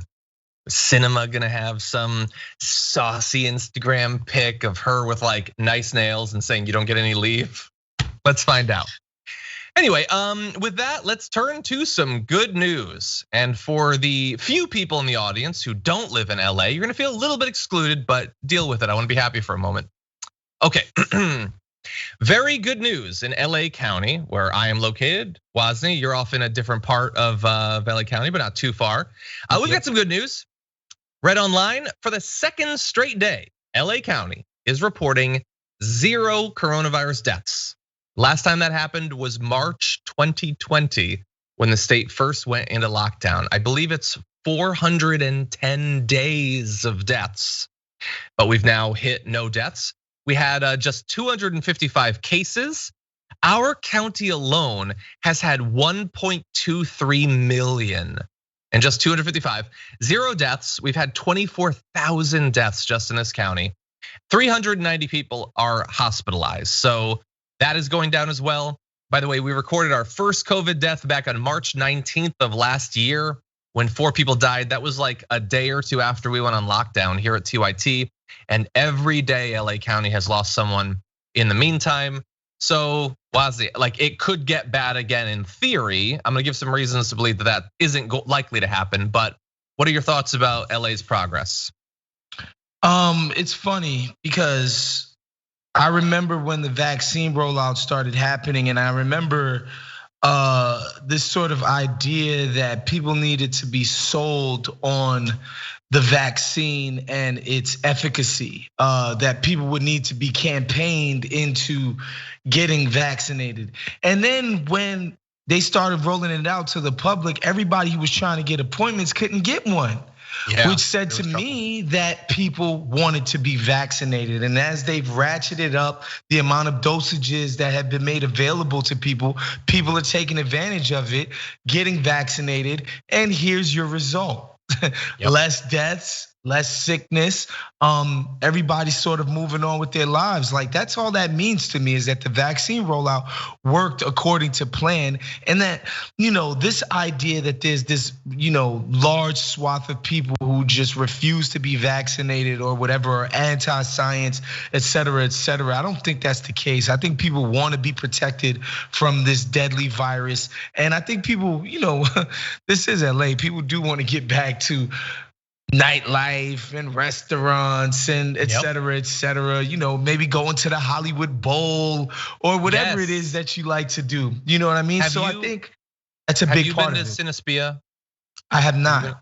Cinema gonna have some saucy Instagram pic of her with like nice nails and saying you don't get any leave. Let's find out. Anyway, with that, let's turn to some good news. And for the few people in the audience who don't live in LA, you're gonna feel a little bit excluded, but deal with it. I wanna be happy for a moment. Okay, very good news in LA County, where I am located. Wosny, you're off in a different part of LA County, but not too far. We've got some good news. Read online, for the second straight day, LA County is reporting 0 coronavirus deaths. Last time that happened was March 2020, when the state first went into lockdown. I believe it's 410 days of deaths, but we've now hit no deaths. We had just 255 cases. Our county alone has had 1.23 million and just 255, 0 deaths. We've had 24,000 deaths just in this county. 390 people are hospitalized. So that is going down as well. By the way, we recorded our first COVID death back on March 19th of last year when 4 people died. That was like a day or two after we went on lockdown here at TYT. And every day LA County has lost someone in the meantime. So Wosny, like it could get bad again in theory. I'm gonna give some reasons to believe that that isn't likely to happen. But what are your thoughts about LA's progress? It's funny because I remember when the vaccine rollout started happening, and I remember this sort of idea that people needed to be sold on the vaccine and its efficacy, that people would need to be campaigned into getting vaccinated. And then when they started rolling it out to the public, everybody who was trying to get appointments couldn't get one. Which said to me that people wanted to be vaccinated. And as they've ratcheted up the amount of dosages that have been made available to people, people are taking advantage of it, getting vaccinated, and here's your result. Less deaths, less sickness, everybody's sort of moving on with their lives. Like that's all that means to me, is that the vaccine rollout worked according to plan. And that, this idea that there's this, large swath of people who just refuse to be vaccinated or whatever, or anti-science, et cetera, et cetera. I don't think that's the case. I think people want to be protected from this deadly virus. And I think people, this is LA, people do want to get back to nightlife and restaurants and et cetera, et cetera. Maybe going to the Hollywood Bowl or whatever it is that you like to do. You know what I mean? I think that's a big part of it. Have you been to Cinespia? I have not.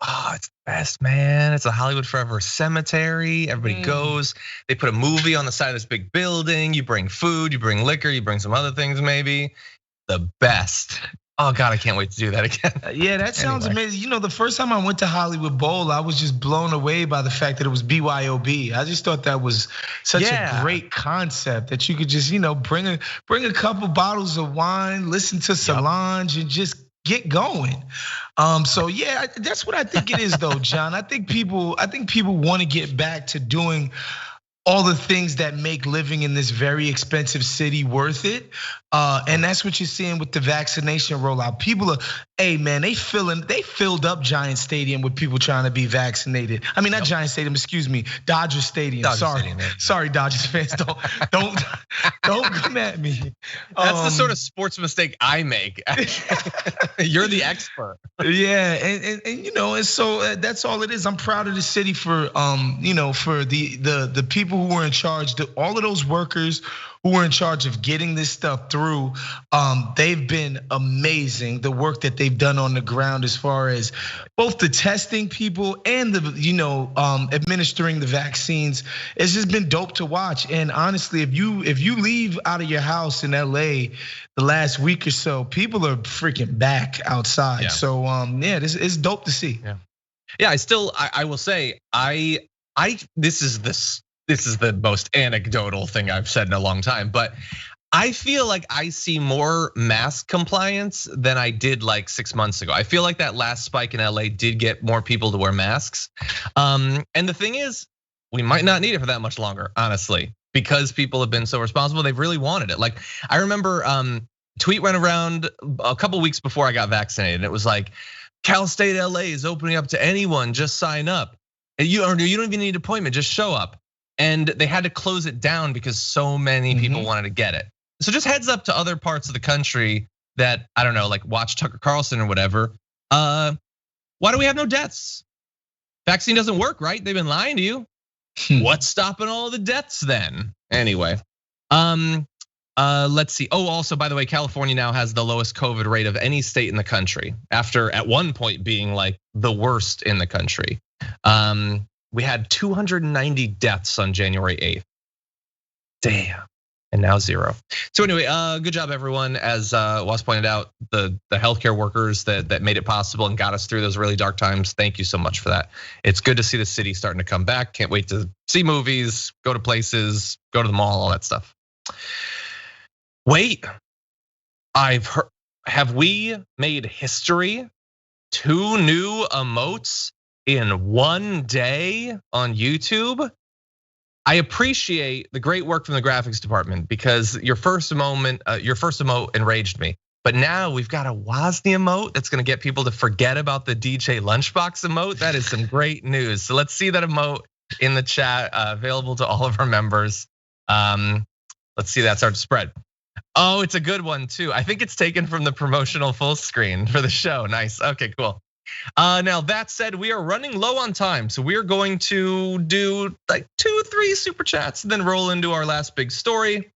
Oh, it's the best, man. It's a Hollywood Forever cemetery. Everybody goes. They put a movie on the side of this big building. You bring food, you bring liquor, you bring some other things maybe. The best. Oh God, I can't wait to do that again. Yeah, that sounds amazing. The first time I went to Hollywood Bowl, I was just blown away by the fact that it was BYOB. I just thought that was such a great concept that you could just, bring a couple bottles of wine, listen to Solange, and just get going. So yeah, that's what I think it is, though, John. I think people want to get back to doing all the things that make living in this very expensive city worth it. And that's what you're seeing with the vaccination rollout. People are, hey man, they filled up Giant Stadium with people trying to be vaccinated. I mean, not Giant Stadium, excuse me, Dodger Stadium. Sorry, Dodgers fans, don't come at me. That's the sort of sports mistake I make. You're the expert. Yeah, and so that's all it is. I'm proud of the city for for the people who were in charge, all of those workers who were in charge of getting this stuff through. They've been amazing. The work that they've done on the ground, as far as both the testing people and the administering the vaccines, it's just been dope to watch. And honestly, if you leave out of your house in LA the last week or so, people are freaking back outside. Yeah. So this is dope to see. Yeah, I will say this is the most anecdotal thing I've said in a long time, but I feel like I see more mask compliance than I did like 6 months ago. I feel like that last spike in LA did get more people to wear masks. And the thing is, we might not need it for that much longer, honestly, because people have been so responsible. They've really wanted it. Like I remember tweet went around a couple weeks before I got vaccinated. And it was like, Cal State LA is opening up to anyone, just sign up. And you don't even need an appointment, just show up. And they had to close it down because so many people wanted to get it. So just heads up to other parts of the country that, I don't know, like watch Tucker Carlson or whatever. Why do we have no deaths? Vaccine doesn't work, right? They've been lying to you. What's stopping all the deaths then? Anyway, let's see. Oh, also, by the way, California now has the lowest COVID rate of any state in the country, after at one point being like the worst in the country. We had 290 deaths on January 8th. Damn. And now 0. So anyway, good job everyone. As Was pointed out, the healthcare workers that made it possible and got us through those really dark times. Thank you so much for that. It's good to see the city starting to come back. Can't wait to see movies, go to places, go to the mall, all that stuff. Wait, I've heard, have we made history? 2 new emotes in one day on YouTube? I appreciate the great work from the graphics department, because your first emote enraged me. But now we've got a Wosny emote that's gonna get people to forget about the DJ Lunchbox emote. That is some great news. So let's see that emote in the chat, available to all of our members. Let's see that start to spread. Oh, it's a good one too. I think it's taken from the promotional full screen for the show. Nice, okay, cool. Now that said, we are running low on time, so we're going to do like 2 or 3 super chats and then roll into our last big story.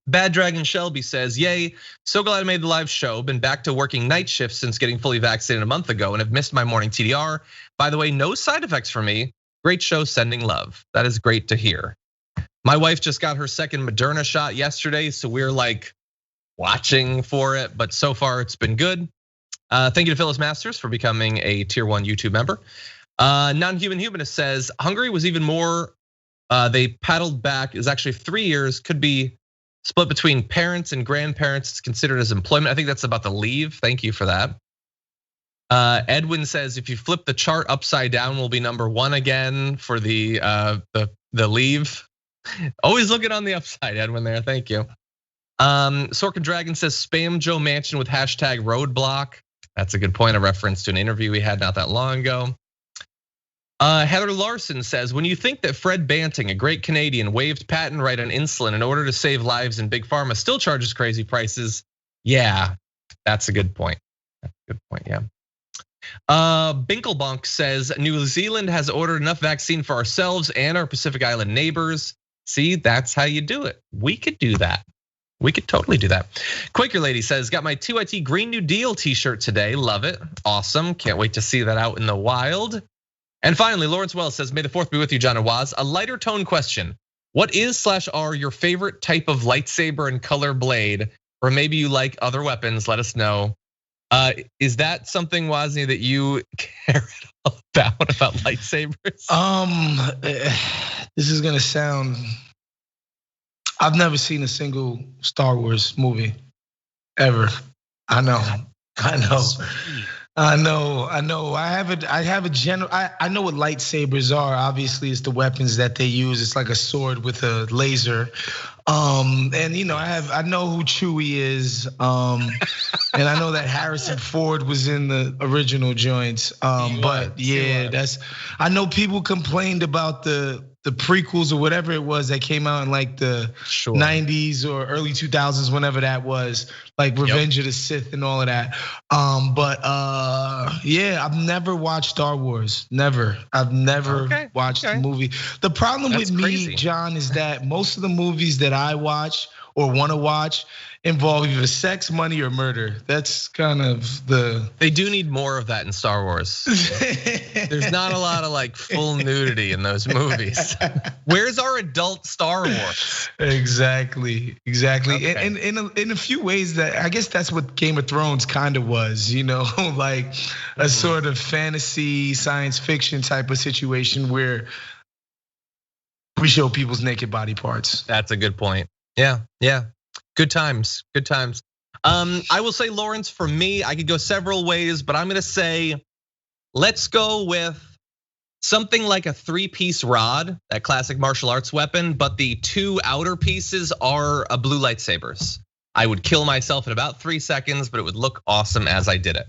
Bad Dragon Shelby says, yay, so glad I made the live show. Been back to working night shifts since getting fully vaccinated a month ago and have missed my morning TDR. By the way, no side effects for me. Great show, sending love. That is great to hear. My wife just got her second Moderna shot yesterday, so we're like watching for it, but so far it's been good. Thank you to Phyllis Masters for becoming a tier 1 YouTube member. Non-Human Humanist says, Hungary was even more, they paddled back, is actually 3 years, could be split between parents and grandparents. It's considered as employment. I think that's about the leave. Thank you for that. Edwin says, if you flip the chart upside down, we'll be #1 again for the leave. Always looking on the upside, Edwin there, thank you. Sorkin Dragon says, spam Joe Manchin with hashtag roadblock. That's a good point, a reference to an interview we had not that long ago. Heather Larson says, when you think that Fred Banting, a great Canadian, waived patent right on insulin in order to save lives and Big Pharma still charges crazy prices, yeah, that's a good point. That's a good point, yeah. Binklebonk says, New Zealand has ordered enough vaccine for ourselves and our Pacific Island neighbors. See, that's how you do it. We could do that. We could totally do that. Quaker Lady says, got my 2IT Green New Deal t-shirt today. Love it, awesome. Can't wait to see that out in the wild. And finally, Lawrence Wells says, may the 4th be with you, John and Waz. A lighter tone question. What is /are your favorite type of lightsaber and color blade? Or maybe you like other weapons, let us know. Is that something, Wosny, that you care about lightsabers? This is gonna sound, I've never seen a single Star Wars movie, ever. I know. I have a general, I know what lightsabers are. Obviously, it's the weapons that they use. It's like a sword with a laser. And I know who Chewie is. And I know that Harrison Ford was in the original joints. But yeah, I know people complained about the prequels or whatever it was that came out in like the 90s or early 2000s, whenever that was, like Revenge of the Sith and all of that. But yeah, I've never watched Star Wars. Never. I've never watched the movie. The problem with me, John, is that most of the movies that I watch or want to watch involve either sex, money, or murder. That's kind of the. They do need more of that in Star Wars. There's not a lot of like full nudity in those movies. Where's our adult Star Wars? Exactly. Okay. And in a few ways, that I guess that's what Game of Thrones kind of was, like a sort of fantasy, science fiction type of situation where we show people's naked body parts. That's a good point. Yeah. Good times, good times. I will say, Lawrence, for me, I could go several ways, but I'm gonna say, let's go with something like a 3-piece rod, that classic martial arts weapon, but the 2 outer pieces are blue lightsabers. I would kill myself in about 3 seconds, but it would look awesome as I did it.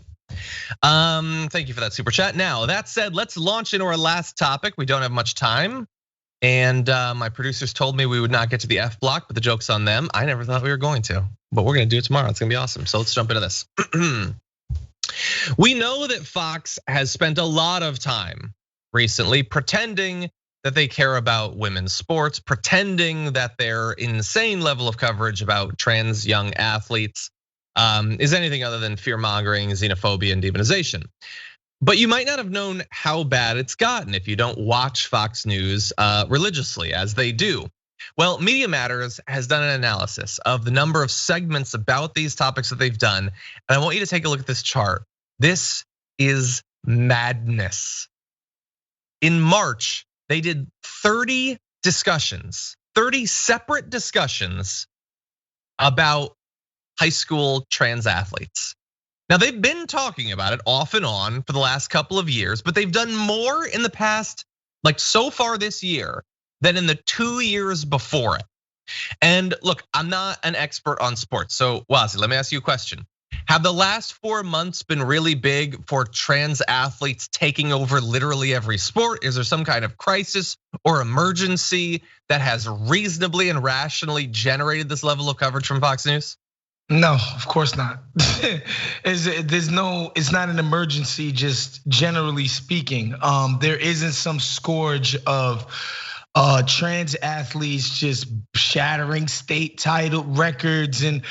Thank you for that super chat. Now, that said, let's launch into our last topic. We don't have much time. And my producers told me we would not get to the F block, but the joke's on them. I never thought we were going to, but we're gonna do it tomorrow. It's gonna be awesome. So let's jump into this. We know that Fox has spent a lot of time recently pretending that they care about women's sports, pretending that their insane level of coverage about trans young athletes is anything other than fear-mongering, xenophobia, and demonization. But you might not have known how bad it's gotten if you don't watch Fox News religiously, as they do. Well, Media Matters has done an analysis of the number of segments about these topics that they've done, and I want you to take a look at this chart. This is madness. In March, they did 30 discussions, 30 separate discussions about high school trans athletes. Now, they've been talking about it off and on for the last couple of years, but they've done more in the past, like so far this year, than in the 2 years before it. And look, I'm not an expert on sports, so Wosny, let me ask you a question. Have the last 4 months been really big for trans athletes taking over literally every sport? Is there some kind of crisis or emergency that has reasonably and rationally generated this level of coverage from Fox News? No, of course not. It's not an emergency, just generally speaking. There isn't some scourge of trans athletes just shattering state title records and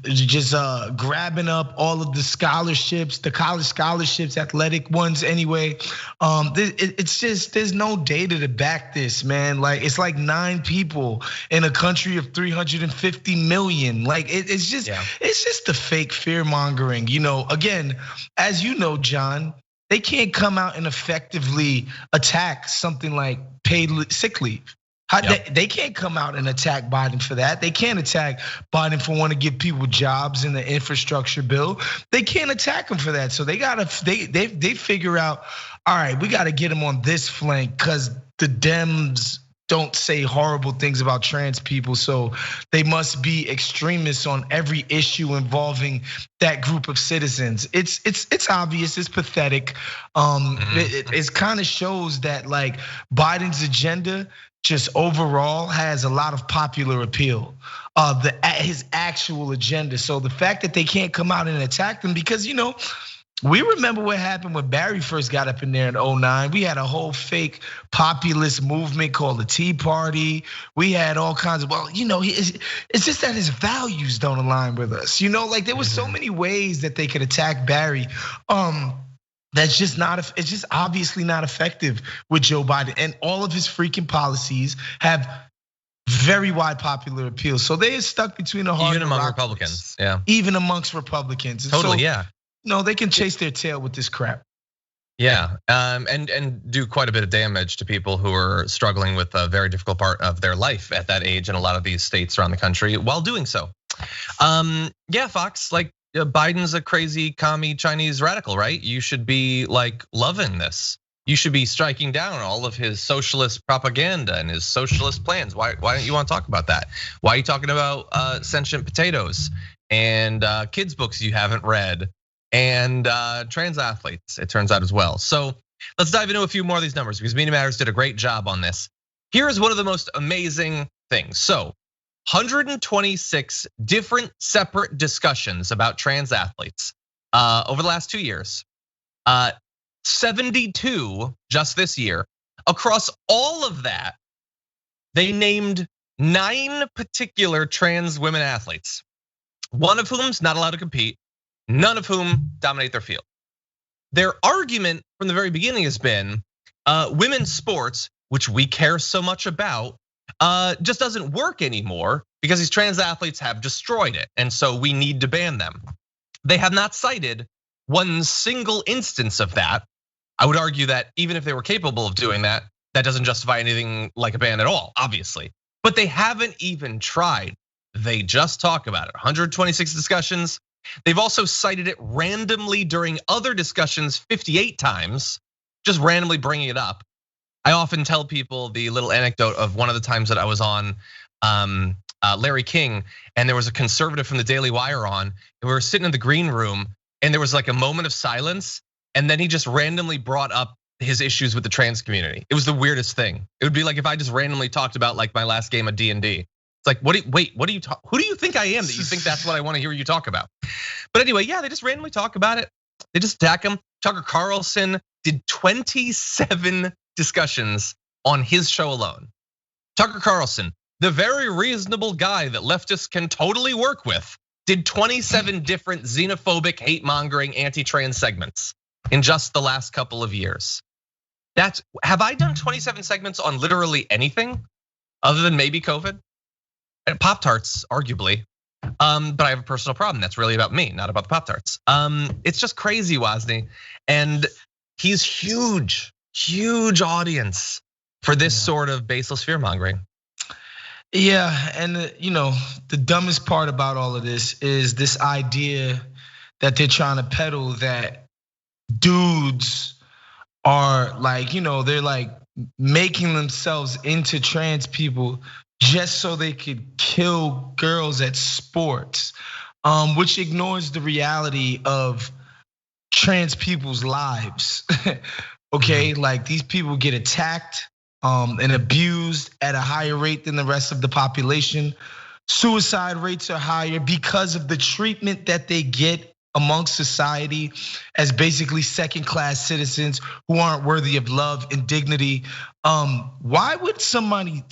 just grabbing up all of the scholarships, the college scholarships, athletic ones anyway. It's just, there's no data to back this, man. Like, it's like 9 people in a country of 350 million. Like, it's just the fake fear mongering. Again, as you know, John, they can't come out and effectively attack something like paid sick leave. They can't come out and attack Biden for that. They can't attack Biden for wanting to give people jobs in the infrastructure bill. They can't attack him for that. So they figure out, all right, we gotta get him on this flank because the Dems don't say horrible things about trans people, so they must be extremists on every issue involving that group of citizens. It's obvious, it's pathetic. It kind of shows that like Biden's agenda just overall has a lot of popular appeal. His actual agenda. So the fact that they can't come out and attack them, because we remember what happened when Barry first got up in there in 2009. We had a whole fake populist movement called the Tea Party. We had all kinds of, it's just that his values don't align with us. Like there was so many ways that they could attack Barry. That's just it's just obviously not effective with Joe Biden. And all of his freaking policies have very wide popular appeal. So they are stuck between a hard even among Republicans, yeah. Even amongst Republicans. Totally, yeah. No, they can chase their tail with this crap. Yeah, and do quite a bit of damage to people who are struggling with a very difficult part of their life at that age in a lot of these states around the country while doing so. Yeah, Fox, like Biden's a crazy commie Chinese radical, right? You should be like loving this. You should be striking down all of his socialist propaganda and his socialist plans. Why don't you want to talk about that? Why are you talking about sentient potatoes and kids' books you haven't read? And trans athletes, it turns out as well. So let's dive into a few more of these numbers because Media Matters did a great job on this. Here's one of the most amazing things. So 126 different separate discussions about trans athletes over the last 2 years. 72 just this year. Across all of that, they named 9 particular trans women athletes, one of whom's not allowed to compete, none of whom dominate their field. Their argument from the very beginning has been women's sports, which we care so much about, just doesn't work anymore because these trans athletes have destroyed it. And so we need to ban them. They have not cited one single instance of that. I would argue that even if they were capable of doing that, that doesn't justify anything like a ban at all, obviously. But they haven't even tried. they just talk about it. 126 discussions. They've also cited it randomly during other discussions 58 times, just randomly bringing it up. I often tell people the little anecdote of one of the times that I was on Larry King, and there was a conservative from the Daily Wire on, and we were sitting in the green room, and there was like a moment of silence, and then he just randomly brought up his issues with the trans community. It was the weirdest thing. It would be like if I just randomly talked about like my last game of D&D. It's like, who do you think I am that you think that's what I want to hear you talk about? But anyway, yeah, they just randomly talk about it. They just attack him. Tucker Carlson did 27 discussions on his show alone. Tucker Carlson, the very reasonable guy that leftists can totally work with, did 27 different xenophobic, hate-mongering, anti-trans segments in just the last couple of years. Have I done 27 segments on literally anything other than maybe COVID? And Pop-Tarts, arguably. But I have a personal problem. That's really about me, not about the Pop-Tarts. It's just crazy, Wosny. And he's huge audience for this sort of baseless fear-mongering. Yeah, and the dumbest part about all of this is this idea that they're trying to peddle that dudes are like, they're like making themselves into trans people just so they could kill girls at sports, which ignores the reality of trans people's lives. Okay, like these people get attacked and abused at a higher rate than the rest of the population. Suicide rates are higher because of the treatment that they get amongst society as basically second-class citizens who aren't worthy of love and dignity. Why would somebody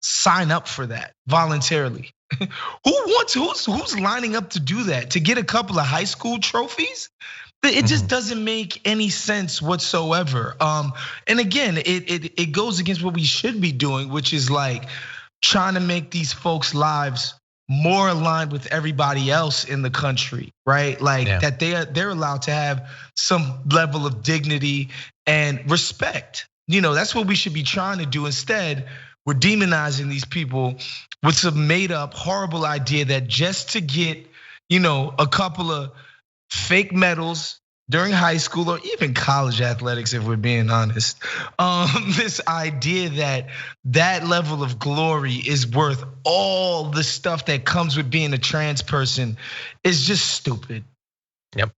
sign up for that voluntarily? Who's lining up to do that? To get a couple of high school trophies? It just doesn't make any sense whatsoever. And again, it goes against what we should be doing, which is like trying to make these folks' lives more aligned with everybody else in the country, right? Like that they're allowed to have some level of dignity and respect. That's what we should be trying to do. Instead, we're demonizing these people with some made up horrible idea that just to get, a couple of fake medals during high school or even college athletics, if we're being honest, this idea that level of glory is worth all the stuff that comes with being a trans person is just stupid. Yep.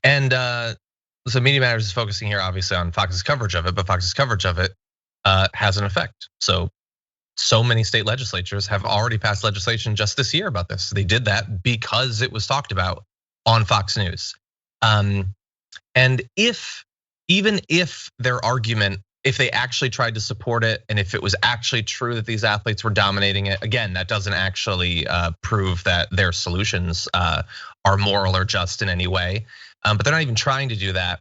And so Media Matters is focusing here obviously on Fox's coverage of it, but Fox's coverage of it has an effect. So many state legislatures have already passed legislation just this year about this. They did that because it was talked about on Fox News. And even if their argument, if they actually tried to support it, and if it was actually true that these athletes were dominating it, again, that doesn't actually prove that their solutions are moral or just in any way. But they're not even trying to do that,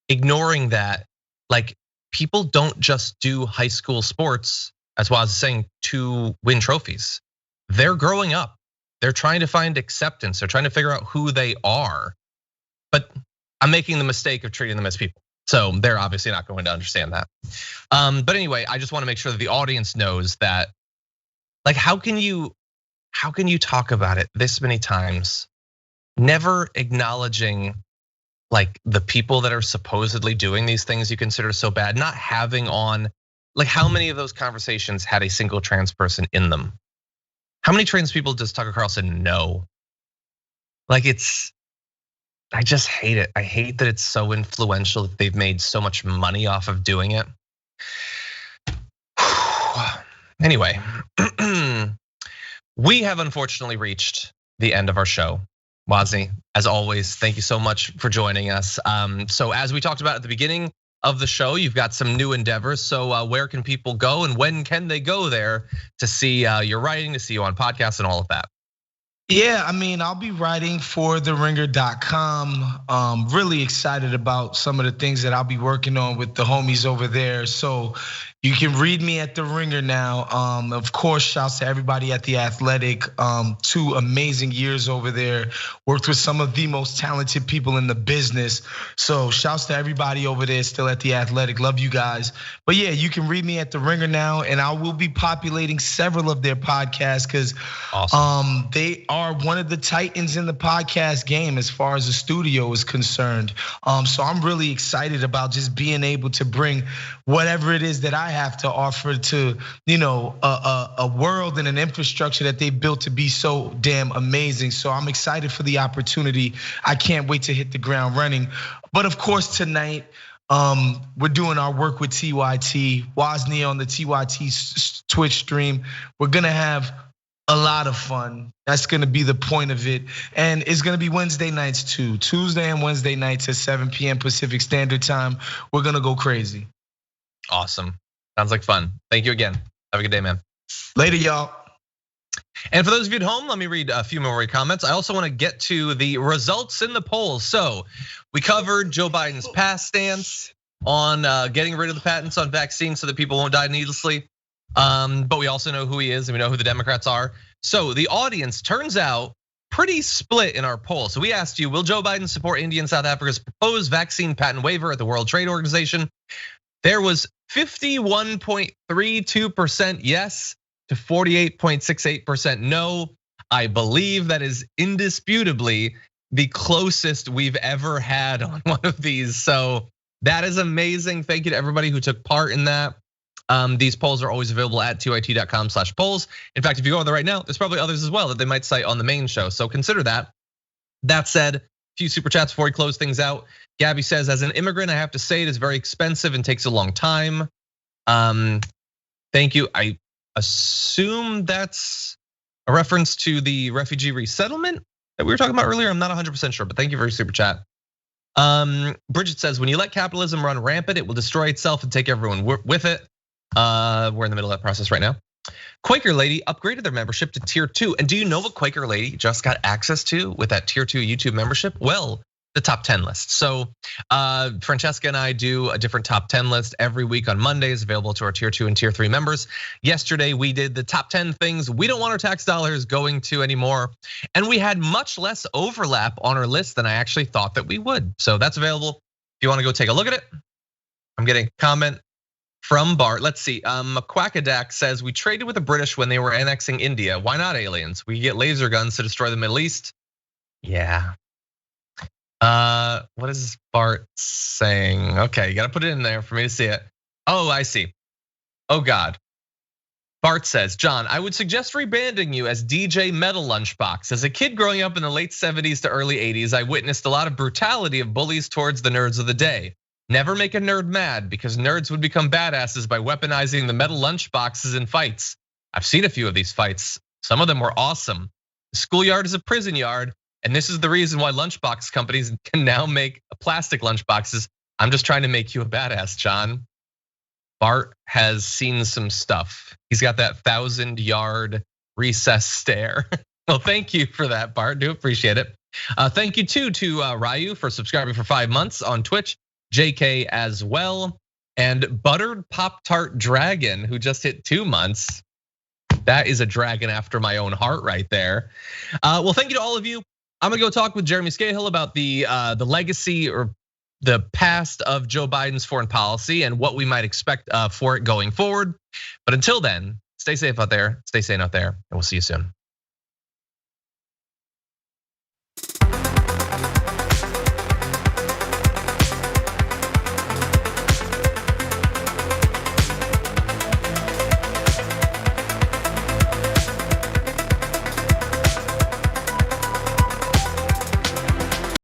ignoring that, like people don't just do high school sports, as well as saying, to win trophies. They're growing up. They're trying to find acceptance. They're trying to figure out who they are. But I'm making the mistake of treating them as people. So they're obviously not going to understand that. But anyway, I just want to make sure that the audience knows that, like, how can you talk about it this many times, never acknowledging like the people that are supposedly doing these things you consider so bad, not having on, like how many of those conversations had a single trans person in them? How many trans people does Tucker Carlson know? Like I just hate it. I hate that it's so influential that they've made so much money off of doing it. Anyway, we have unfortunately reached the end of our show. Wosny, as always, thank you so much for joining us. So as we talked about at the beginning of the show, you've got some new endeavors. So where can people go and when can they go there to see your writing, to see you on podcasts and all of that? Yeah, I mean, I'll be writing for theringer.com. Really excited about some of the things that I'll be working on with the homies over there. So You can read me at The Ringer now. Of course, shouts to everybody at The Athletic. 2 amazing years over there. Worked with some of the most talented people in the business. So shouts to everybody over there still at The Athletic. Love you guys. But yeah, you can read me at The Ringer now, and I will be populating several of their podcasts because awesome. They are one of the titans in the podcast game as far as the studio is concerned. So I'm really excited about just being able to bring whatever it is that I have to offer to, a world and an infrastructure that they built to be so damn amazing. So I'm excited for the opportunity. I can't wait to hit the ground running. But of course tonight, we're doing our work with TYT, Wosny on the TYT Twitch stream. We're gonna have a lot of fun. That's gonna be the point of it. And it's gonna be Wednesday nights too. Tuesday and Wednesday nights at 7 p.m. Pacific Standard Time. We're gonna go crazy. Awesome. Sounds like fun. Thank you again. Have a good day, man. Later, y'all. And for those of you at home, let me read a few more comments. I also want to get to the results in the polls. So we covered Joe Biden's past stance on getting rid of the patents on vaccines so that people won't die needlessly. But we also know who he is and we know who the Democrats are. So the audience turns out pretty split in our poll. So we asked you, will Joe Biden support India and South Africa's proposed vaccine patent waiver at the World Trade Organization? There was 51.32% yes to 48.68% no. I believe that is indisputably the closest we've ever had on one of these. So that is amazing. Thank you to everybody who took part in that. These polls are always available at tyt.com/polls. In fact, if you go over there right now, there's probably others as well that they might cite on the main show. So consider that. That said, a few super chats before we close things out. Gabby says, as an immigrant, I have to say it is very expensive and takes a long time. Thank you. I assume that's a reference to the refugee resettlement that we were talking about earlier. I'm not 100% sure, but thank you for your super chat. Bridget says, when you let capitalism run rampant, it will destroy itself and take everyone with it. We're in the middle of that process right now. Quaker Lady upgraded their membership to tier 2. And do you know what Quaker Lady just got access to with that tier 2 YouTube membership? Well, the top 10 list. So Francesca and I do a different top 10 list every week on Mondays, available to our tier 2 and tier 3 members. Yesterday, we did the top 10 things we don't want our tax dollars going to anymore. And we had much less overlap on our list than I actually thought that we would. So that's available if you want to go take a look at it. I'm getting a comment from Bart. Let's see, Quackadak says, we traded with the British when they were annexing India. Why not aliens? We get laser guns to destroy the Middle East. Yeah. What is Bart saying? Okay, you gotta put it in there for me to see it. Oh, I see. Oh God. Bart says, John, I would suggest rebranding you as DJ Metal Lunchbox. As a kid growing up in the late 70s to early 80s, I witnessed a lot of brutality of bullies towards the nerds of the day. Never make a nerd mad because nerds would become badasses by weaponizing the metal lunchboxes in fights. I've seen a few of these fights. Some of them were awesome. The schoolyard is a prison yard. And this is the reason why lunchbox companies can now make plastic lunchboxes. I'm just trying to make you a badass, John. Bart has seen some stuff. He's got that 1,000-yard recess stare. Well, thank you for that, Bart. Do appreciate it. Thank you too to Ryu for subscribing for 5 months on Twitch. JK as well. And Buttered Pop-Tart Dragon, who just hit 2 months. That is a dragon after my own heart right there. Well, thank you to all of you. I'm gonna go talk with Jeremy Scahill about the legacy or the past of Joe Biden's foreign policy and what we might expect for it going forward. But until then, stay safe out there, stay sane out there, and we'll see you soon.